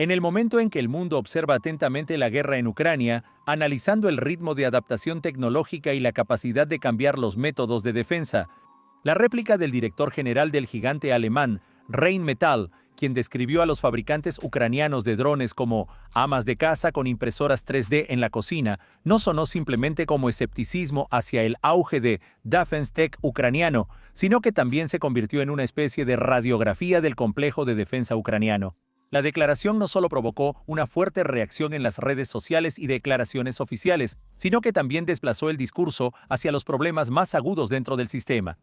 En el momento en que el mundo observa atentamente la guerra en Ucrania, analizando el ritmo de adaptación tecnológica y la capacidad de cambiar los métodos de defensa, la réplica del director general del gigante alemán, Rheinmetall, quien describió a los fabricantes ucranianos de drones como amas de casa con impresoras 3D en la cocina, no sonó simplemente como escepticismo hacia el auge de Defense Tech ucraniano, sino que también se convirtió en una especie de radiografía del complejo de defensa ucraniano. La declaración no solo provocó una fuerte reacción en las redes sociales y declaraciones oficiales, sino que también desplazó el discurso hacia los problemas más agudos dentro del sistema.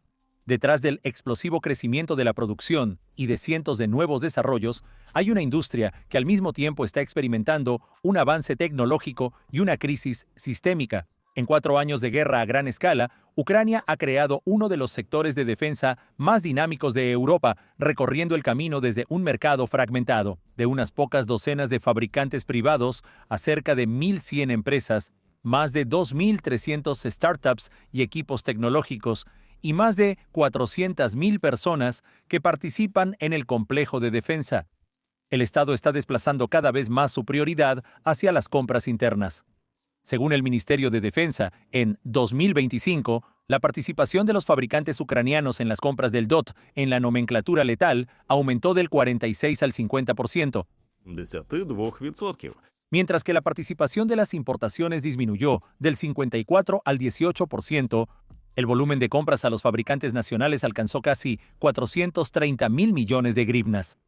Detrás del explosivo crecimiento de la producción y de cientos de nuevos desarrollos, hay una industria que al mismo tiempo está experimentando un avance tecnológico y una crisis sistémica. En 4 años de guerra a gran escala, Ucrania ha creado uno de los sectores de defensa más dinámicos de Europa, recorriendo el camino desde un mercado fragmentado, de unas pocas docenas de fabricantes privados a cerca de 1.100 empresas, más de 2.300 startups y equipos tecnológicos, y más de 400.000 personas que participan en el complejo de defensa. El Estado está desplazando cada vez más su prioridad hacia las compras internas. Según el Ministerio de Defensa, en 2025, la participación de los fabricantes ucranianos en las compras del DOT en la nomenclatura letal aumentó del 46 al 50%, mientras que la participación de las importaciones disminuyó del 54 al 18%. El volumen de compras a los fabricantes nacionales alcanzó casi 430.000 millones de hryvnias.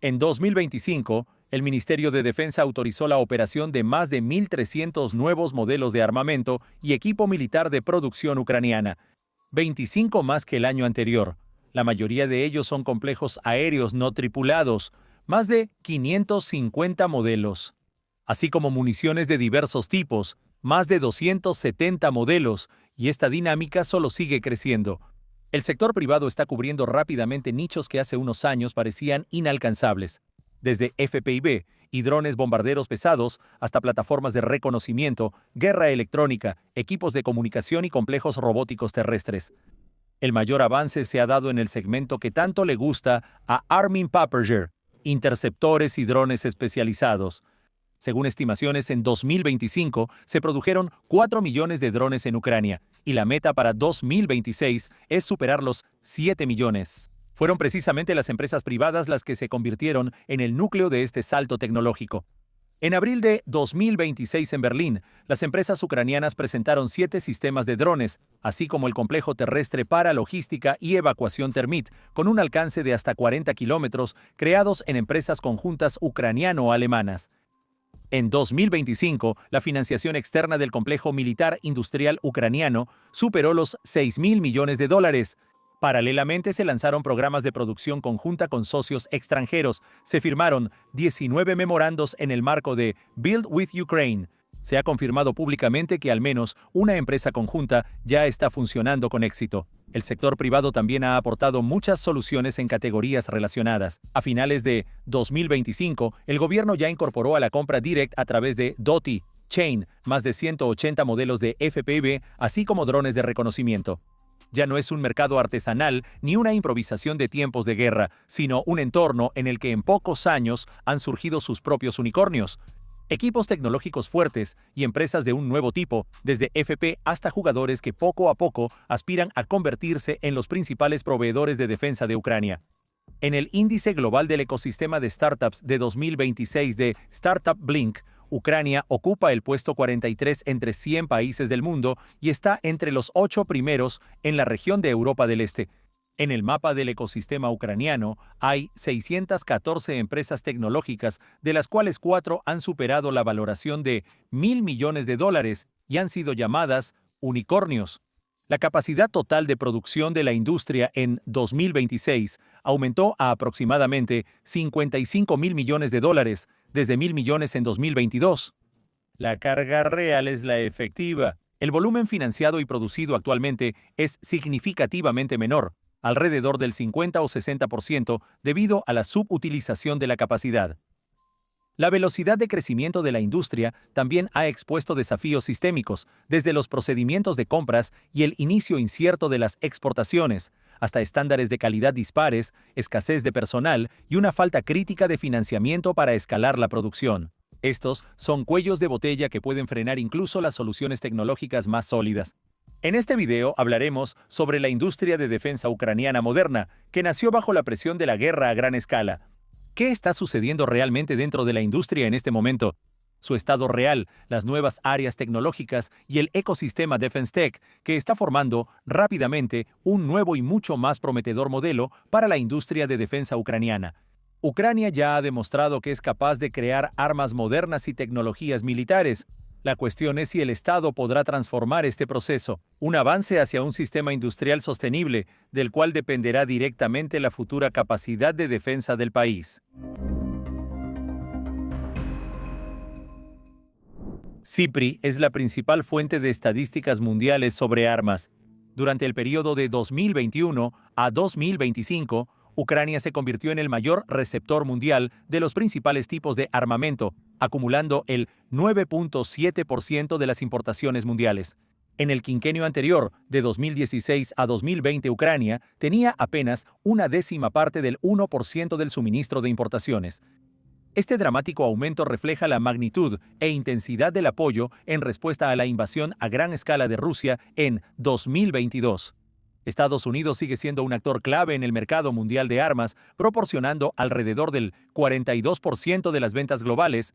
En 2025, el Ministerio de Defensa autorizó la operación de más de 1.300 nuevos modelos de armamento y equipo militar de producción ucraniana, 25 más que el año anterior. La mayoría de ellos son complejos aéreos no tripulados, más de 550 modelos, así como municiones de diversos tipos, más de 270 modelos, y esta dinámica solo sigue creciendo. El sector privado está cubriendo rápidamente nichos que hace unos años parecían inalcanzables, desde FPV y drones bombarderos pesados hasta plataformas de reconocimiento, guerra electrónica, equipos de comunicación y complejos robóticos terrestres. El mayor avance se ha dado en el segmento que tanto le gusta a Armin Paperger, interceptores y drones especializados. Según estimaciones, en 2025 se produjeron 4 millones de drones en Ucrania, y la meta para 2026 es superar los 7 millones. Fueron precisamente las empresas privadas las que se convirtieron en el núcleo de este salto tecnológico. En abril de 2026 en Berlín, las empresas ucranianas presentaron 7 sistemas de drones, así como el complejo terrestre para logística y evacuación Termit, con un alcance de hasta 40 kilómetros, creados en empresas conjuntas ucraniano-alemanas. En 2025, la financiación externa del complejo militar industrial ucraniano superó los 6.000 millones de dólares. Paralelamente, se lanzaron programas de producción conjunta con socios extranjeros. Se firmaron 19 memorandos en el marco de Build with Ukraine. Se ha confirmado públicamente que al menos una empresa conjunta ya está funcionando con éxito. El sector privado también ha aportado muchas soluciones en categorías relacionadas. A finales de 2025, el gobierno ya incorporó a la compra direct a través de DOTI, Chain, más de 180 modelos de FPV, así como drones de reconocimiento. Ya no es un mercado artesanal ni una improvisación de tiempos de guerra, sino un entorno en el que en pocos años han surgido sus propios unicornios. Equipos tecnológicos fuertes y empresas de un nuevo tipo, desde FP hasta jugadores que poco a poco aspiran a convertirse en los principales proveedores de defensa de Ucrania. En el índice global del ecosistema de startups de 2026 de Startup Blink, Ucrania ocupa el puesto 43 entre 100 países del mundo y está entre los 8 primeros en la región de Europa del Este. En el mapa del ecosistema ucraniano hay 614 empresas tecnológicas, de las cuales 4 han superado la valoración de 1.000 millones de dólares y han sido llamadas unicornios. La capacidad total de producción de la industria en 2026 aumentó a aproximadamente 55.000 millones de dólares, desde 1.000 millones en 2022. La carga real es la efectiva. El volumen financiado y producido actualmente es significativamente menor, alrededor del 50 o 60%, debido a la subutilización de la capacidad. La velocidad de crecimiento de la industria también ha expuesto desafíos sistémicos, desde los procedimientos de compras y el inicio incierto de las exportaciones, hasta estándares de calidad dispares, escasez de personal y una falta crítica de financiamiento para escalar la producción. Estos son cuellos de botella que pueden frenar incluso las soluciones tecnológicas más sólidas. En este video hablaremos sobre la industria de defensa ucraniana moderna, que nació bajo la presión de la guerra a gran escala. ¿Qué está sucediendo realmente dentro de la industria en este momento? Su estado real, las nuevas áreas tecnológicas y el ecosistema Defense Tech, que está formando rápidamente un nuevo y mucho más prometedor modelo para la industria de defensa ucraniana. Ucrania ya ha demostrado que es capaz de crear armas modernas y tecnologías militares. La cuestión es si el Estado podrá transformar este proceso, un avance hacia un sistema industrial sostenible, del cual dependerá directamente la futura capacidad de defensa del país. SIPRI es la principal fuente de estadísticas mundiales sobre armas. Durante el periodo de 2021 a 2025, Ucrania se convirtió en el mayor receptor mundial de los principales tipos de armamento, acumulando el 9.7% de las importaciones mundiales. En el quinquenio anterior, de 2016 a 2020, Ucrania tenía apenas una décima parte del 1% del suministro de importaciones. Este dramático aumento refleja la magnitud e intensidad del apoyo en respuesta a la invasión a gran escala de Rusia en 2022. Estados Unidos sigue siendo un actor clave en el mercado mundial de armas, proporcionando alrededor del 42% de las ventas globales,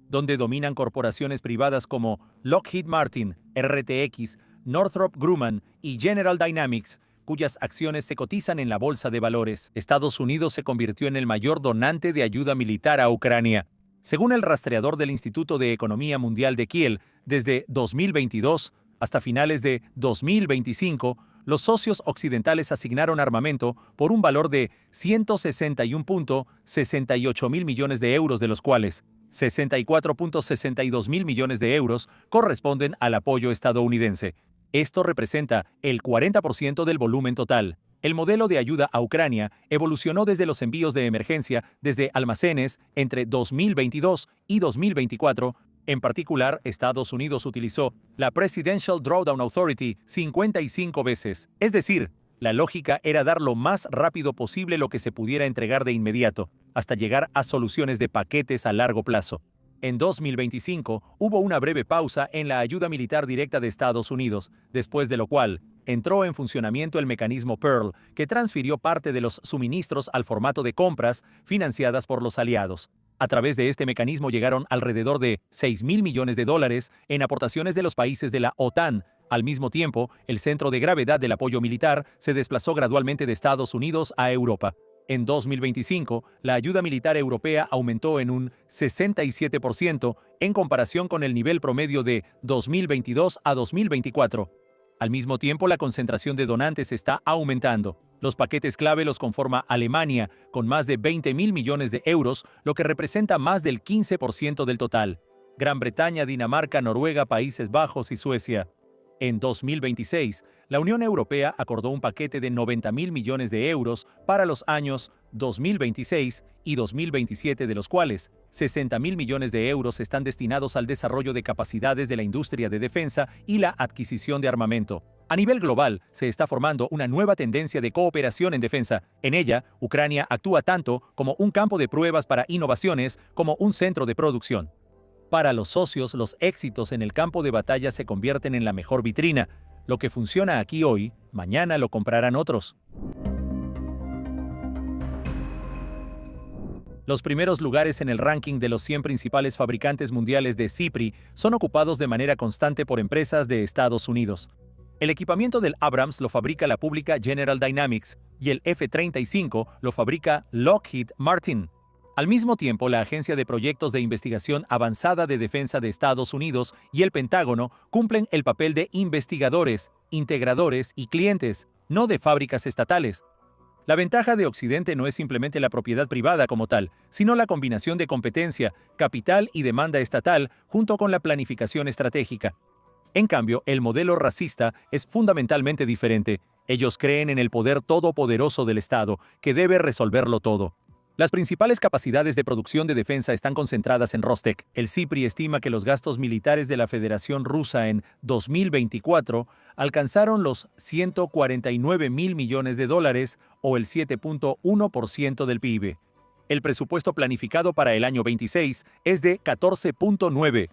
donde dominan corporaciones privadas como Lockheed Martin, RTX, Northrop Grumman y General Dynamics, cuyas acciones se cotizan en la bolsa de valores. Estados Unidos se convirtió en el mayor donante de ayuda militar a Ucrania. Según el rastreador del Instituto de Economía Mundial de Kiel, desde 2022 hasta finales de 2025, los socios occidentales asignaron armamento por un valor de 161.68 mil millones de euros, de los cuales 64.62 mil millones de euros corresponden al apoyo estadounidense. Esto representa el 40% del volumen total. El modelo de ayuda a Ucrania evolucionó desde los envíos de emergencia desde almacenes entre 2022 y 2024. En particular, Estados Unidos utilizó la Presidential Drawdown Authority 55 veces. Es decir, la lógica era dar lo más rápido posible lo que se pudiera entregar de inmediato, hasta llegar a soluciones de paquetes a largo plazo. En 2025 hubo una breve pausa en la ayuda militar directa de Estados Unidos, después de lo cual entró en funcionamiento el mecanismo Pearl, que transfirió parte de los suministros al formato de compras financiadas por los aliados. A través de este mecanismo llegaron alrededor de 6.000 millones de dólares en aportaciones de los países de la OTAN. Al mismo tiempo, el centro de gravedad del apoyo militar se desplazó gradualmente de Estados Unidos a Europa. En 2025, la ayuda militar europea aumentó en un 67% en comparación con el nivel promedio de 2022 a 2024. Al mismo tiempo, la concentración de donantes está aumentando. Los paquetes clave los conforma Alemania, con más de 20.000 millones de euros, lo que representa más del 15% del total. Gran Bretaña, Dinamarca, Noruega, Países Bajos y Suecia. En 2026, la Unión Europea acordó un paquete de 90.000 millones de euros para los años 2026 y 2027, de los cuales 60.000 millones de euros están destinados al desarrollo de capacidades de la industria de defensa y la adquisición de armamento. A nivel global, se está formando una nueva tendencia de cooperación en defensa. En ella, Ucrania actúa tanto como un campo de pruebas para innovaciones como un centro de producción. Para los socios, los éxitos en el campo de batalla se convierten en la mejor vitrina. Lo que funciona aquí hoy, mañana lo comprarán otros. Los primeros lugares en el ranking de los 100 principales fabricantes mundiales de SIPRI son ocupados de manera constante por empresas de Estados Unidos. El equipamiento del Abrams lo fabrica la pública General Dynamics y el F-35 lo fabrica Lockheed Martin. Al mismo tiempo, la Agencia de Proyectos de Investigación Avanzada de Defensa de Estados Unidos y el Pentágono cumplen el papel de investigadores, integradores y clientes, no de fábricas estatales. La ventaja de Occidente no es simplemente la propiedad privada como tal, sino la combinación de competencia, capital y demanda estatal junto con la planificación estratégica. En cambio, el modelo racista es fundamentalmente diferente. Ellos creen en el poder todopoderoso del Estado, que debe resolverlo todo. Las principales capacidades de producción de defensa están concentradas en Rostec. El CIPRI estima que los gastos militares de la Federación Rusa en 2024 alcanzaron los 149 mil millones de dólares o el 7.1% del PIB. El presupuesto planificado para el año 26 es de 14.9.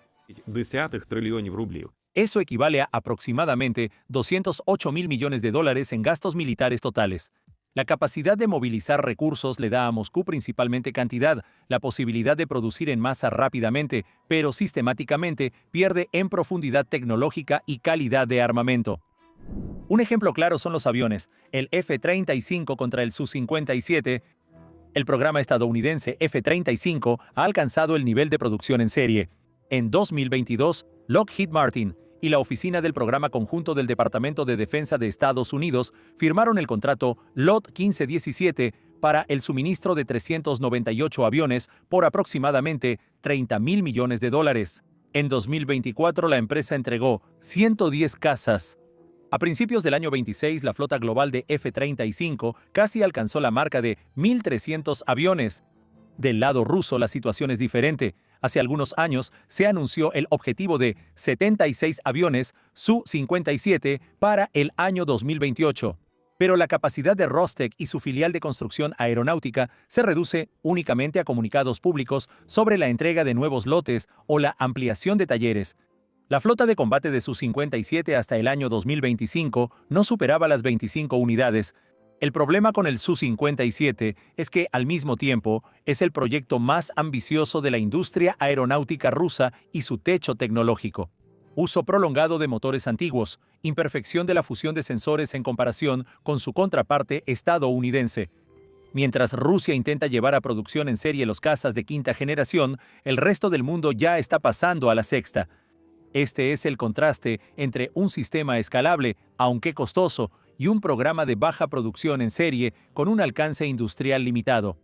Десятих трильйонів рублів. Eso equivale a aproximadamente 208 mil millones de dólares en gastos militares totales. La capacidad de movilizar recursos le da a Moscú principalmente cantidad, la posibilidad de producir en masa rápidamente, pero sistemáticamente pierde en profundidad tecnológica y calidad de armamento. Un ejemplo claro son los aviones, el F-35 contra el Su-57. El programa estadounidense F-35 ha alcanzado el nivel de producción en serie. En 2022, Lockheed Martin y la Oficina del Programa Conjunto del Departamento de Defensa de Estados Unidos firmaron el contrato LOT 1517 para el suministro de 398 aviones por aproximadamente 30 mil millones de dólares. En 2024, la empresa entregó 110 cazas. A principios del año 26, la flota global de F-35 casi alcanzó la marca de 1.300 aviones. Del lado ruso, la situación es diferente. Hace algunos años se anunció el objetivo de 76 aviones Su-57 para el año 2028. Pero la capacidad de Rostec y su filial de construcción aeronáutica se reduce únicamente a comunicados públicos sobre la entrega de nuevos lotes o la ampliación de talleres. La flota de combate de Su-57 hasta el año 2025 no superaba las 25 unidades. El problema con el Su-57 es que, al mismo tiempo, es el proyecto más ambicioso de la industria aeronáutica rusa y su techo tecnológico. Uso prolongado de motores antiguos, imperfección de la fusión de sensores en comparación con su contraparte estadounidense. Mientras Rusia intenta llevar a producción en serie los cazas de quinta generación, el resto del mundo ya está pasando a la sexta. Este es el contraste entre un sistema escalable, aunque costoso, y un programa de baja producción en serie con un alcance industrial limitado.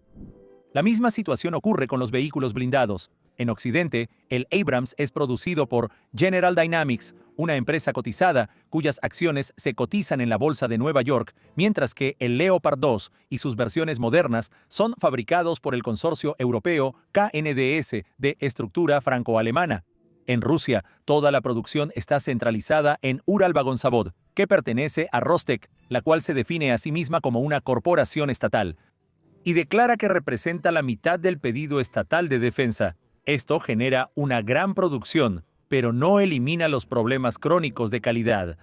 La misma situación ocurre con los vehículos blindados. En Occidente, el Abrams es producido por General Dynamics, una empresa cotizada cuyas acciones se cotizan en la Bolsa de Nueva York, mientras que el Leopard 2 y sus versiones modernas son fabricados por el consorcio europeo KNDS de estructura franco-alemana. En Rusia, toda la producción está centralizada en Uralvagonzavod, que pertenece a Rostec, la cual se define a sí misma como una corporación estatal, y declara que representa la mitad del pedido estatal de defensa. Esto genera una gran producción, pero no elimina los problemas crónicos de calidad.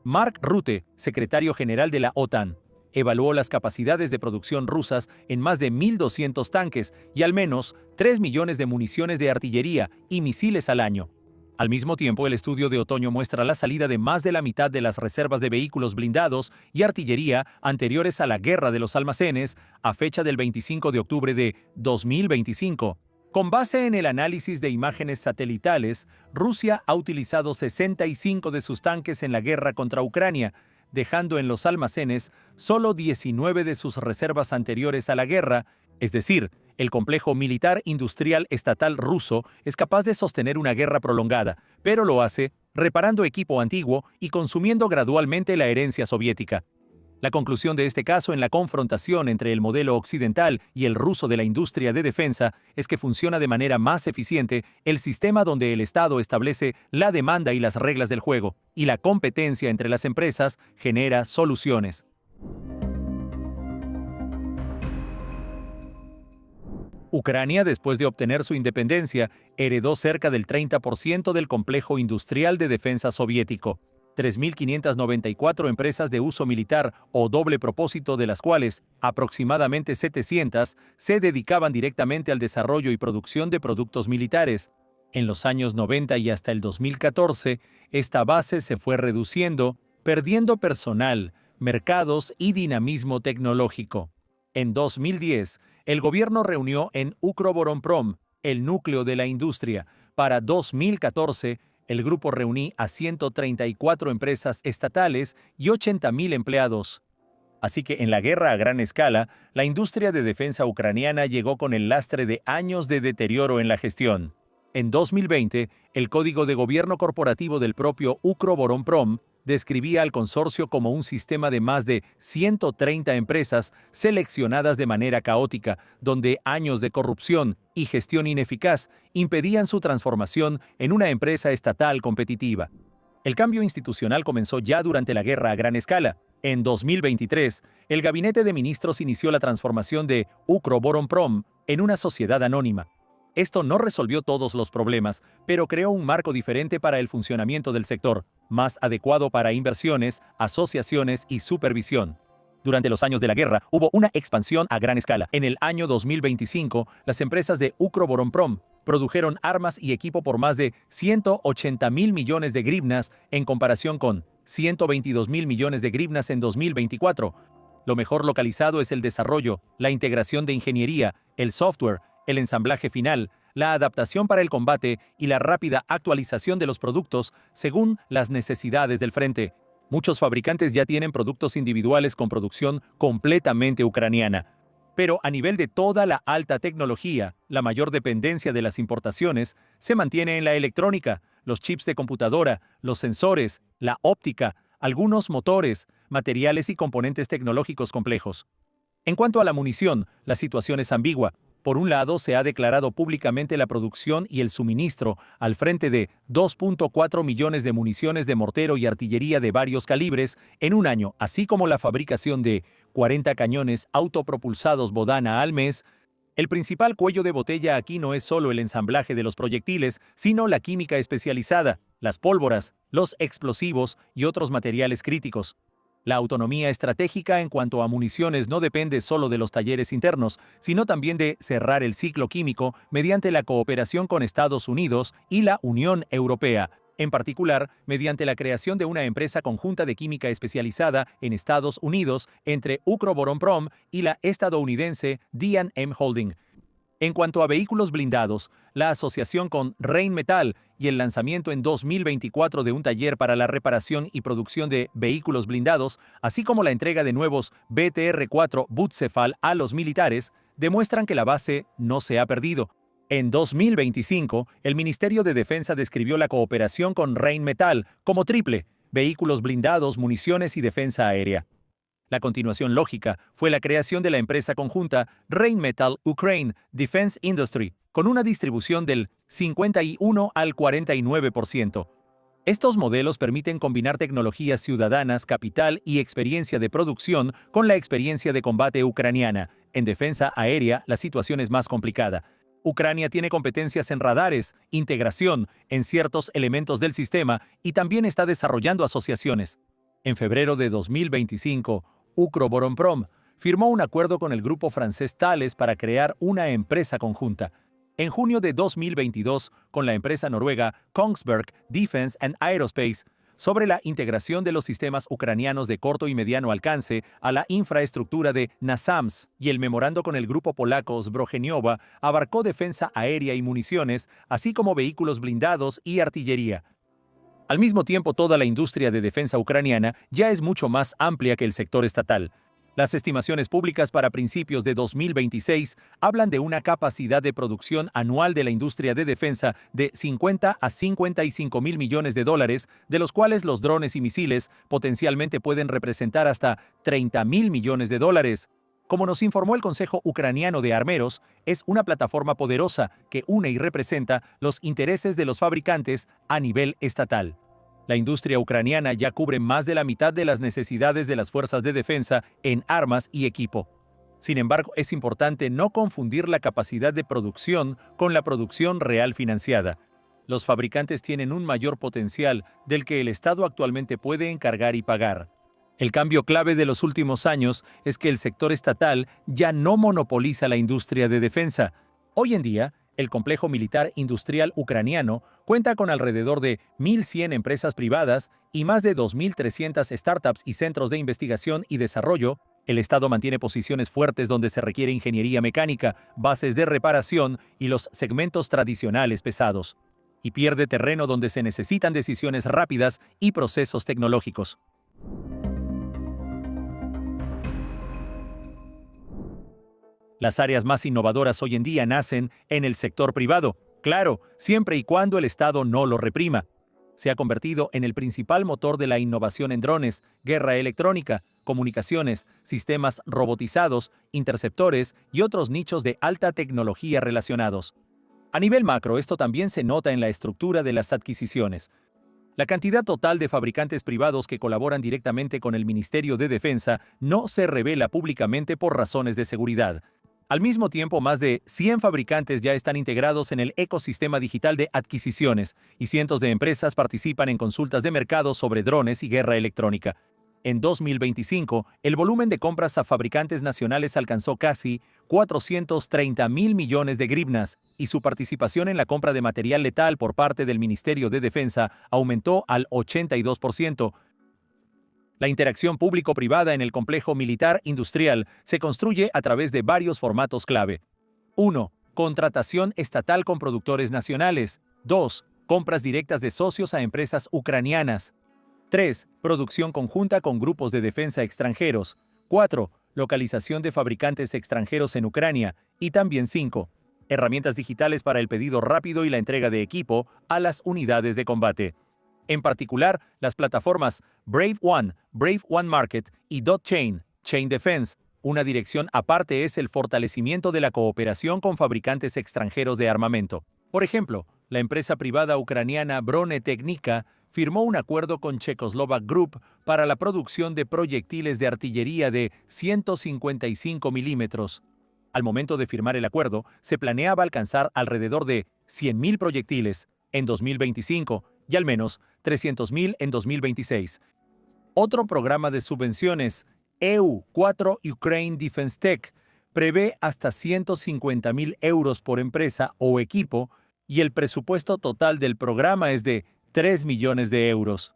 Mark Rutte, secretario general de la OTAN, evaluó las capacidades de producción rusas en más de 1.200 tanques y al menos 3 millones de municiones de artillería y misiles al año. Al mismo tiempo, el estudio de otoño muestra la salida de más de la mitad de las reservas de vehículos blindados y artillería anteriores a la Guerra de los Almacenes a fecha del 25 de octubre de 2025. Con base en el análisis de imágenes satelitales, Rusia ha utilizado 65 de sus tanques en la guerra contra Ucrania, dejando en los almacenes solo 19 de sus reservas anteriores a la guerra, es decir, el complejo militar industrial estatal ruso es capaz de sostener una guerra prolongada, pero lo hace reparando equipo antiguo y consumiendo gradualmente la herencia soviética. La conclusión de este caso en la confrontación entre el modelo occidental y el ruso de la industria de defensa es que funciona de manera más eficiente el sistema donde el Estado establece la demanda y las reglas del juego, y la competencia entre las empresas genera soluciones. Ucrania, después de obtener su independencia, heredó cerca del 30% del complejo industrial de defensa soviético. 3.594 empresas de uso militar o doble propósito, de las cuales aproximadamente 700 se dedicaban directamente al desarrollo y producción de productos militares. En los años 90 y hasta el 2014, esta base se fue reduciendo, perdiendo personal, mercados y dinamismo tecnológico. En 2010, el gobierno reunió en Ukroboronprom, el núcleo de la industria. Para 2014, el grupo reunía a 134 empresas estatales y 80.000 empleados. Así que en la guerra a gran escala, la industria de defensa ucraniana llegó con el lastre de años de deterioro en la gestión. En 2020, el código de gobierno corporativo del propio Ukroboronprom describía al consorcio como un sistema de más de 130 empresas seleccionadas de manera caótica, donde años de corrupción y gestión ineficaz impedían su transformación en una empresa estatal competitiva. El cambio institucional comenzó ya durante la guerra a gran escala. En 2023, el Gabinete de Ministros inició la transformación de Ukroboronprom en una sociedad anónima. Esto no resolvió todos los problemas, pero creó un marco diferente para el funcionamiento del sector, más adecuado para inversiones, asociaciones y supervisión. Durante los años de la guerra, hubo una expansión a gran escala. En el año 2025, las empresas de Ukroboronprom produjeron armas y equipo por más de 180.000 millones de grivnas en comparación con 122.000 millones de grivnas en 2024. Lo mejor localizado es el desarrollo, la integración de ingeniería, el software, el ensamblaje final, la adaptación para el combate y la rápida actualización de los productos según las necesidades del frente. Muchos fabricantes ya tienen productos individuales con producción completamente ucraniana. Pero a nivel de toda la alta tecnología, la mayor dependencia de las importaciones se mantiene en la electrónica, los chips de computadora, los sensores, la óptica, algunos motores, materiales y componentes tecnológicos complejos. En cuanto a la munición, la situación es ambigua. Por un lado, se ha declarado públicamente la producción y el suministro al frente de 2.4 millones de municiones de mortero y artillería de varios calibres en un año, así como la fabricación de 40 cañones autopropulsados Bodana al mes. El principal cuello de botella aquí no es solo el ensamblaje de los proyectiles, sino la química especializada, las pólvoras, los explosivos y otros materiales críticos. La autonomía estratégica en cuanto a municiones no depende solo de los talleres internos, sino también de cerrar el ciclo químico mediante la cooperación con Estados Unidos y la Unión Europea, en particular mediante la creación de una empresa conjunta de química especializada en Estados Unidos entre Ukroboronprom y la estadounidense D&M Holding. En cuanto a vehículos blindados, la asociación con Rheinmetall y el lanzamiento en 2024 de un taller para la reparación y producción de vehículos blindados, así como la entrega de nuevos BTR-4 Butzefal a los militares, demuestran que la base no se ha perdido. En 2025, el Ministerio de Defensa describió la cooperación con Rheinmetall como triple: vehículos blindados, municiones y defensa aérea. La continuación lógica fue la creación de la empresa conjunta Rheinmetall Ukraine Defense Industry, con una distribución del 51 al 49%. Estos modelos permiten combinar tecnologías ciudadanas, capital y experiencia de producción con la experiencia de combate ucraniana. En defensa aérea, la situación es más complicada. Ucrania tiene competencias en radares, integración en ciertos elementos del sistema y también está desarrollando asociaciones. En febrero de 2025, Ukroboronprom firmó un acuerdo con el grupo francés Thales para crear una empresa conjunta. En junio de 2022, con la empresa noruega Kongsberg Defence and Aerospace, sobre la integración de los sistemas ucranianos de corto y mediano alcance a la infraestructura de NASAMS, y el memorando con el grupo polaco Zbrojeniowa abarcó defensa aérea y municiones, así como vehículos blindados y artillería. Al mismo tiempo, toda la industria de defensa ucraniana ya es mucho más amplia que el sector estatal. Las estimaciones públicas para principios de 2026 hablan de una capacidad de producción anual de la industria de defensa de 50 a 55 mil millones de dólares, de los cuales los drones y misiles potencialmente pueden representar hasta 30 mil millones de dólares. Como nos informó el Consejo Ucraniano de Armeros, es una plataforma poderosa que une y representa los intereses de los fabricantes a nivel estatal. La industria ucraniana ya cubre más de la mitad de las necesidades de las fuerzas de defensa en armas y equipo. Sin embargo, es importante no confundir la capacidad de producción con la producción real financiada. Los fabricantes tienen un mayor potencial del que el Estado actualmente puede encargar y pagar. El cambio clave de los últimos años es que el sector estatal ya no monopoliza la industria de defensa. Hoy en día, el complejo militar industrial ucraniano cuenta con alrededor de 1.100 empresas privadas y más de 2.300 startups y centros de investigación y desarrollo. El Estado mantiene posiciones fuertes donde se requiere ingeniería mecánica, bases de reparación y los segmentos tradicionales pesados, y pierde terreno donde se necesitan decisiones rápidas y procesos tecnológicos. Las áreas más innovadoras hoy en día nacen en el sector privado, claro, siempre y cuando el Estado no lo reprima. se ha convertido en el principal motor de la innovación en drones, guerra electrónica, comunicaciones, sistemas robotizados, interceptores y otros nichos de alta tecnología relacionados. A nivel macro, esto también se nota en la estructura de las adquisiciones. La cantidad total de fabricantes privados que colaboran directamente con el Ministerio de Defensa no se revela públicamente por razones de seguridad. Al mismo tiempo, más de 100 fabricantes ya están integrados en el ecosistema digital de adquisiciones y cientos de empresas participan en consultas de mercado sobre drones y guerra electrónica. En 2025, el volumen de compras a fabricantes nacionales alcanzó casi 430.000 millones de hryvnias y su participación en la compra de material letal por parte del Ministerio de Defensa aumentó al 82%. La interacción público-privada en el complejo militar industrial se construye a través de varios formatos clave. 1. Contratación estatal con productores nacionales. 2. Compras directas de socios a empresas ucranianas. 3. Producción conjunta con grupos de defensa extranjeros. 4. Localización de fabricantes extranjeros en Ucrania. Y también 5. Herramientas digitales para el pedido rápido y la entrega de equipo a las unidades de combate. En particular, las plataformas Brave One Market y .Chain, Chain Defense. Una dirección aparte es el fortalecimiento de la cooperación con fabricantes extranjeros de armamento. Por ejemplo, la empresa privada ucraniana Bronne Technica firmó un acuerdo con Czechoslovak Group para la producción de proyectiles de artillería de 155 milímetros. Al momento de firmar el acuerdo, se planeaba alcanzar alrededor de 100.000 proyectiles en 2025 y al menos 300.000 en 2026. Otro programa de subvenciones, EU4 Ukraine Defense Tech, prevé hasta 150.000 euros por empresa o equipo y el presupuesto total del programa es de 3 millones de euros.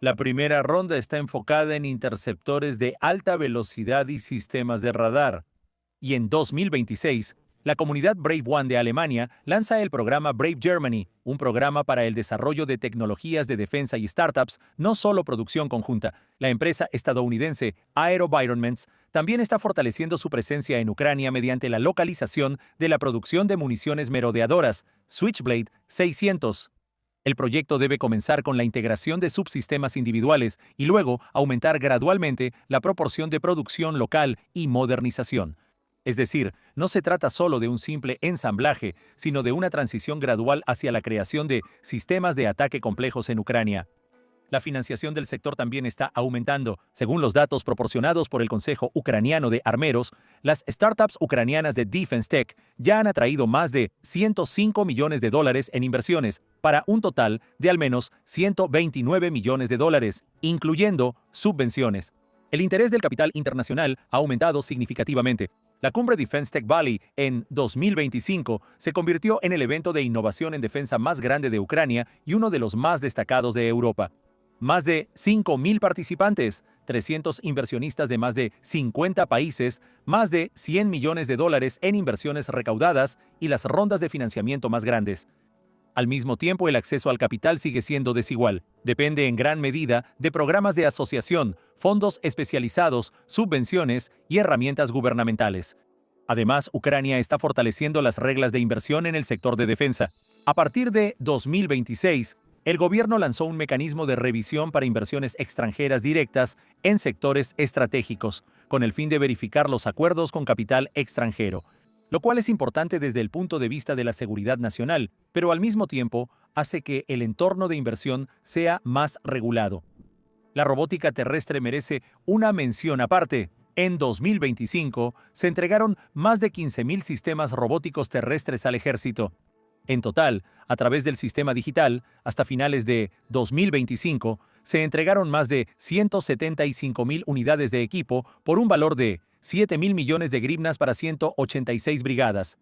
La primera ronda está enfocada en interceptores de alta velocidad y sistemas de radar. Y en 2026, la comunidad Brave One de Alemania lanza el programa Brave Germany, un programa para el desarrollo de tecnologías de defensa y startups, no solo producción conjunta. La empresa estadounidense AeroVironments también está fortaleciendo su presencia en Ucrania mediante la localización de la producción de municiones merodeadoras, Switchblade 600. El proyecto debe comenzar con la integración de subsistemas individuales y luego aumentar gradualmente la proporción de producción local y modernización. Es decir, no se trata solo de un simple ensamblaje, sino de una transición gradual hacia la creación de sistemas de ataque complejos en Ucrania. La financiación del sector también está aumentando. Según los datos proporcionados por el Consejo Ucraniano de Armeros, las startups ucranianas de Defense Tech ya han atraído más de 105 millones de dólares en inversiones, para un total de al menos 129 millones de dólares, incluyendo subvenciones. El interés del capital internacional ha aumentado significativamente. La cumbre Defense Tech Valley en 2025 se convirtió en el evento de innovación en defensa más grande de Ucrania y uno de los más destacados de Europa. Más de 5.000 participantes, 300 inversionistas de más de 50 países, más de 100 millones de dólares en inversiones recaudadas y las rondas de financiamiento más grandes. Al mismo tiempo, el acceso al capital sigue siendo desigual. Depende en gran medida de programas de asociación, fondos especializados, subvenciones y herramientas gubernamentales. Además, Ucrania está fortaleciendo las reglas de inversión en el sector de defensa. A partir de 2026, el gobierno lanzó un mecanismo de revisión para inversiones extranjeras directas en sectores estratégicos, con el fin de verificar los acuerdos con capital extranjero, lo cual es importante desde el punto de vista de la seguridad nacional, pero al mismo tiempo hace que el entorno de inversión sea más regulado. La robótica terrestre merece una mención aparte. En 2025 se entregaron más de 15.000 sistemas robóticos terrestres al ejército. En total, a través del sistema digital, hasta finales de 2025, se entregaron más de 175.000 unidades de equipo por un valor de 7.000 millones de hryvnias para 186 brigadas.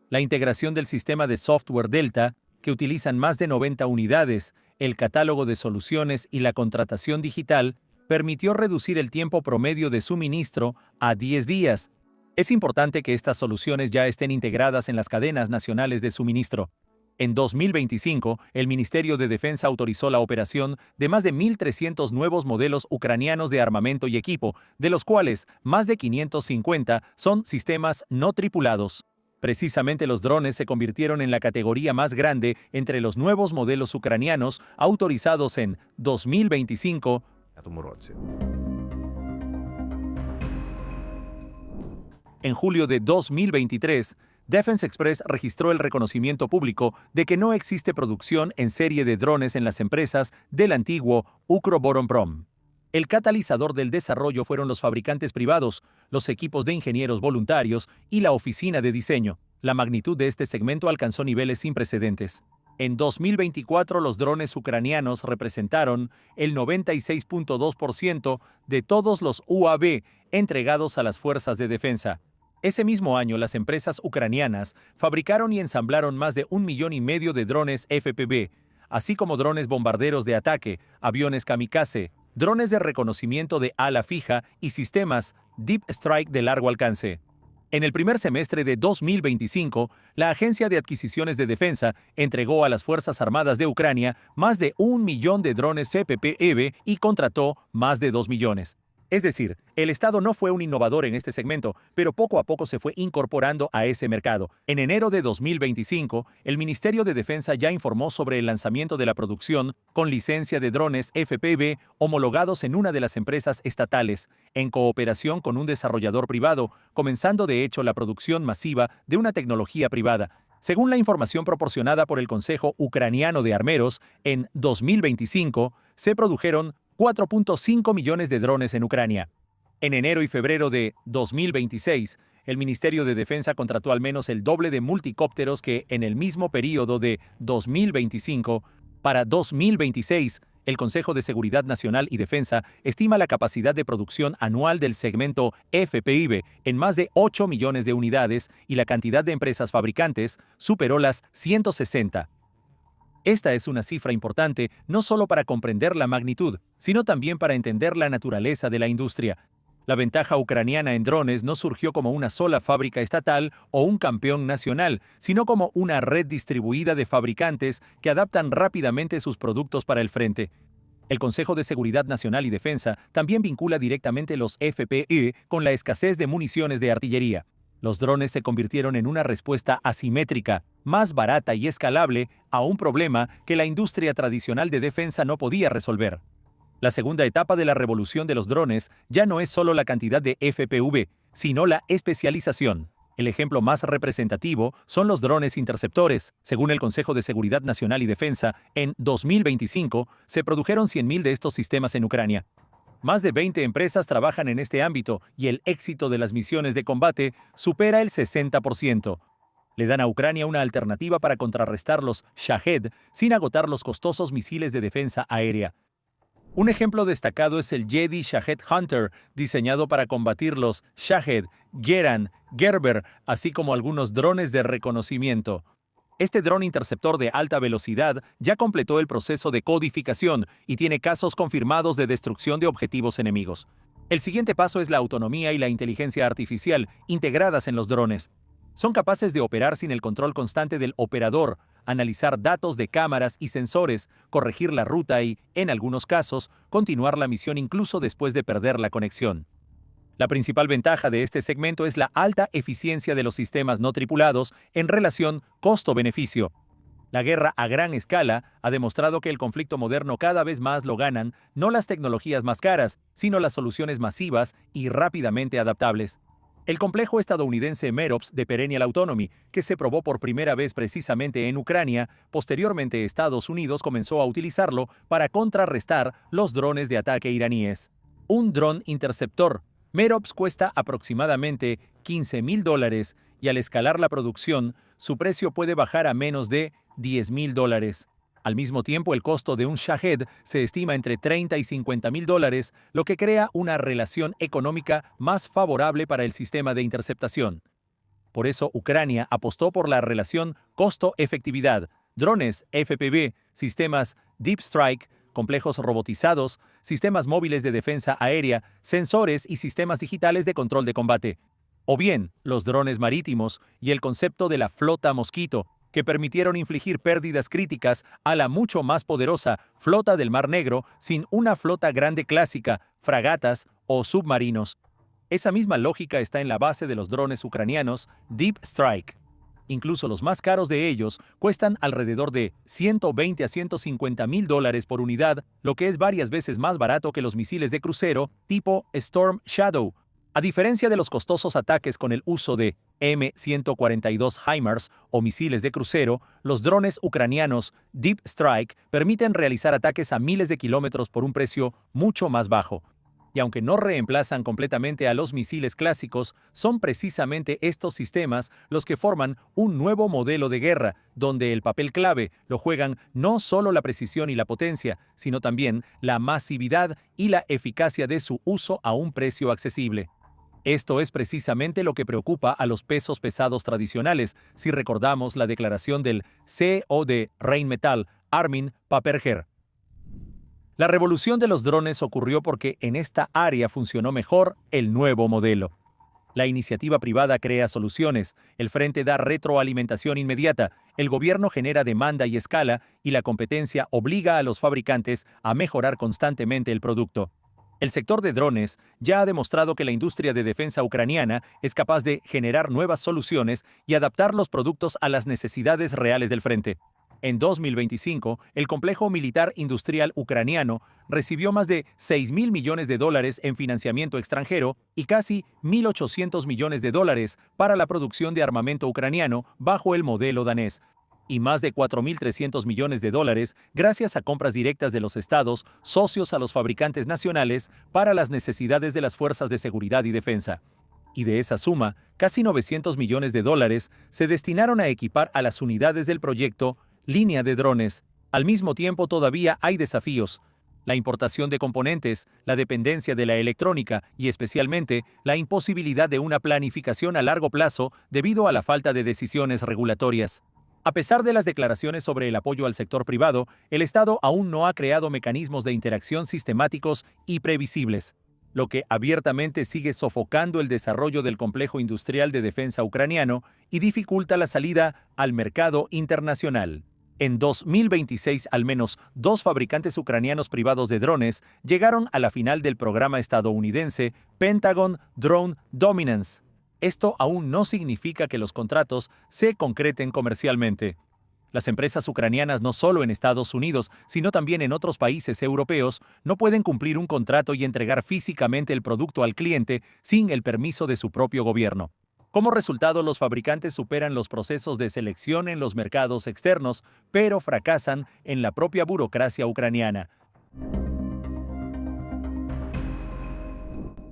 La integración del sistema de software Delta, que utilizan más de 90 unidades, el catálogo de soluciones y la contratación digital, permitió reducir el tiempo promedio de suministro a 10 días. Es importante que estas soluciones ya estén integradas en las cadenas nacionales de suministro. En 2025, el Ministerio de Defensa autorizó la operación de más de 1.300 nuevos modelos ucranianos de armamento y equipo, de los cuales más de 550 son sistemas no tripulados. Precisamente los drones se convirtieron en la categoría más grande entre los nuevos modelos ucranianos autorizados en 2025. році. En julio de 2023, Defense Express registró el reconocimiento público de que no existe producción en serie de drones en las empresas del antiguo Ukroboronprom. El catalizador del desarrollo fueron los fabricantes privados, los equipos de ingenieros voluntarios y la oficina de diseño. La magnitud de este segmento alcanzó niveles sin precedentes. En 2024, los drones ucranianos representaron el 96.2% de todos los UAV entregados a las fuerzas de defensa. Ese mismo año, las empresas ucranianas fabricaron y ensamblaron más de 1,5 millones de drones FPV, así como drones bombarderos de ataque, aviones kamikaze, drones de reconocimiento de ala fija y sistemas Deep Strike de largo alcance. En el primer semestre de 2025, la Agencia de Adquisiciones de Defensa entregó a las Fuerzas Armadas de Ucrania más de 1 millón de drones FPV y contrató más de 2 millones. Es decir, el Estado no fue un innovador en este segmento, pero poco a poco se fue incorporando a ese mercado. En enero de 2025, el Ministerio de Defensa ya informó sobre el lanzamiento de la producción con licencia de drones FPV homologados en una de las empresas estatales, en cooperación con un desarrollador privado, comenzando de hecho la producción masiva de una tecnología privada. Según la información proporcionada por el Consejo Ucraniano de Armeros, en 2025 se produjeron 4.5 millones de drones en Ucrania. En enero y febrero de 2026, el Ministerio de Defensa contrató al menos el doble de multicópteros que en el mismo periodo de 2025. Para 2026, el Consejo de Seguridad Nacional y Defensa estima la capacidad de producción anual del segmento FPV en más de 8 millones de unidades y la cantidad de empresas fabricantes superó las 160. Esta es una cifra importante no solo para comprender la magnitud, sino también para entender la naturaleza de la industria. La ventaja ucraniana en drones no surgió como una sola fábrica estatal o un campeón nacional, sino como una red distribuida de fabricantes que adaptan rápidamente sus productos para el frente. El Consejo de Seguridad Nacional y Defensa también vincula directamente los FPV con la escasez de municiones de artillería. Los drones se convirtieron en una respuesta asimétrica, más barata y escalable a un problema que la industria tradicional de defensa no podía resolver. La segunda etapa de la revolución de los drones ya no es solo la cantidad de FPV, sino la especialización. El ejemplo más representativo son los drones interceptores. Según el Consejo de Seguridad Nacional y Defensa, en 2025 se produjeron 100.000 de estos sistemas en Ucrania. Más de 20 empresas trabajan en este ámbito y el éxito de las misiones de combate supera el 60%. Le dan a Ucrania una alternativa para contrarrestar los Shahed sin agotar los costosos misiles de defensa aérea. Un ejemplo destacado es el Jedi Shahed Hunter, diseñado para combatir los Shahed, Geran, Gerber, así como algunos drones de reconocimiento. Este dron interceptor de alta velocidad ya completó el proceso de codificación y tiene casos confirmados de destrucción de objetivos enemigos. El siguiente paso es la autonomía y la inteligencia artificial integradas en los drones. Son capaces de operar sin el control constante del operador, analizar datos de cámaras y sensores, corregir la ruta y, en algunos casos, continuar la misión incluso después de perder la conexión. La principal ventaja de este segmento es la alta eficiencia de los sistemas no tripulados en relación costo-beneficio. La guerra a gran escala ha demostrado que el conflicto moderno cada vez más lo ganan no las tecnologías más caras, sino las soluciones masivas y rápidamente adaptables. El complejo estadounidense Merops de Perennial Autonomy, que se probó por primera vez precisamente en Ucrania, posteriormente Estados Unidos comenzó a utilizarlo para contrarrestar los drones de ataque iraníes. Un dron interceptor Merops cuesta aproximadamente $15,000 y al escalar la producción, su precio puede bajar a menos de $10,000. Al mismo tiempo, el costo de un Shahed se estima entre $30,000 y $50,000, lo que crea una relación económica más favorable para el sistema de interceptación. Por eso, Ucrania apostó por la relación costo-efectividad, drones FPV, sistemas Deep Strike, complejos robotizados, sistemas móviles de defensa aérea, sensores y sistemas digitales de control de combate. O bien, los drones marítimos y el concepto de la flota mosquito, que permitieron infligir pérdidas críticas a la mucho más poderosa flota del Mar Negro sin una flota grande clásica, fragatas o submarinos. Esa misma lógica está en la base de los drones ucranianos Deep Strike. Incluso los más caros de ellos cuestan alrededor de 120 a 150 mil dólares por unidad, lo que es varias veces más barato que los misiles de crucero tipo Storm Shadow. A diferencia de los costosos ataques con el uso de M142 HIMARS o misiles de crucero, los drones ucranianos Deep Strike permiten realizar ataques a miles de kilómetros por un precio mucho más bajo. Y aunque no reemplazan completamente a los misiles clásicos, son precisamente estos sistemas los que forman un nuevo modelo de guerra, donde el papel clave lo juegan no solo la precisión y la potencia, sino también la masividad y la eficacia de su uso a un precio accesible. Esto es precisamente lo que preocupa a los pesos pesados tradicionales, si recordamos la declaración del CEO de Rheinmetall, Armin Paperger. La revolución de los drones ocurrió porque en esta área funcionó mejor el nuevo modelo. La iniciativa privada crea soluciones, el frente da retroalimentación inmediata, el gobierno genera demanda y escala, y la competencia obliga a los fabricantes a mejorar constantemente el producto. El sector de drones ya ha demostrado que la industria de defensa ucraniana es capaz de generar nuevas soluciones y adaptar los productos a las necesidades reales del frente. En 2025, el complejo militar industrial ucraniano recibió más de 6.000 millones de dólares en financiamiento extranjero y casi 1.800 millones de dólares para la producción de armamento ucraniano bajo el modelo danés, y más de 4.300 millones de dólares gracias a compras directas de los estados socios a los fabricantes nacionales para las necesidades de las fuerzas de seguridad y defensa. Y de esa suma, casi 900 millones de dólares se destinaron a equipar a las unidades del proyecto Línea de drones. Al mismo tiempo, todavía hay desafíos: la importación de componentes, la dependencia de la electrónica y especialmente la imposibilidad de una planificación a largo plazo debido a la falta de decisiones regulatorias. A pesar de las declaraciones sobre el apoyo al sector privado, el Estado aún no ha creado mecanismos de interacción sistemáticos y previsibles, lo que abiertamente sigue sofocando el desarrollo del complejo industrial de defensa ucraniano y dificulta la salida al mercado internacional. En 2026, al menos 2 fabricantes ucranianos privados de drones llegaron a la final del programa estadounidense Pentagon Drone Dominance. Esto aún no significa que los contratos se concreten comercialmente. Las empresas ucranianas, no solo en Estados Unidos, sino también en otros países europeos, no pueden cumplir un contrato y entregar físicamente el producto al cliente sin el permiso de su propio gobierno. Como resultado, los fabricantes superan los procesos de selección en los mercados externos, pero fracasan en la propia burocracia ucraniana.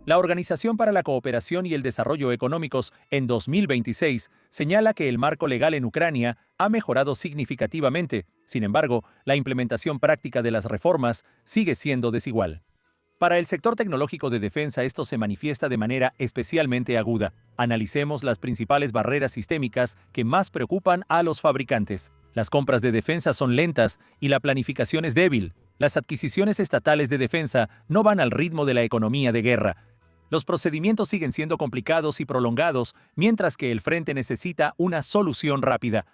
La Organización para la Cooperación y el Desarrollo Económicos, en 2026, señala que el marco legal en Ucrania ha mejorado significativamente. Sin embargo, la implementación práctica de las reformas sigue siendo desigual. Para el sector tecnológico de defensa, esto se manifiesta de manera especialmente aguda. Analicemos las principales barreras sistémicas que más preocupan a los fabricantes. Las compras de defensa son lentas y la planificación es débil. Las adquisiciones estatales de defensa no van al ritmo de la economía de guerra. Los procedimientos siguen siendo complicados y prolongados, mientras que el frente necesita una solución rápida.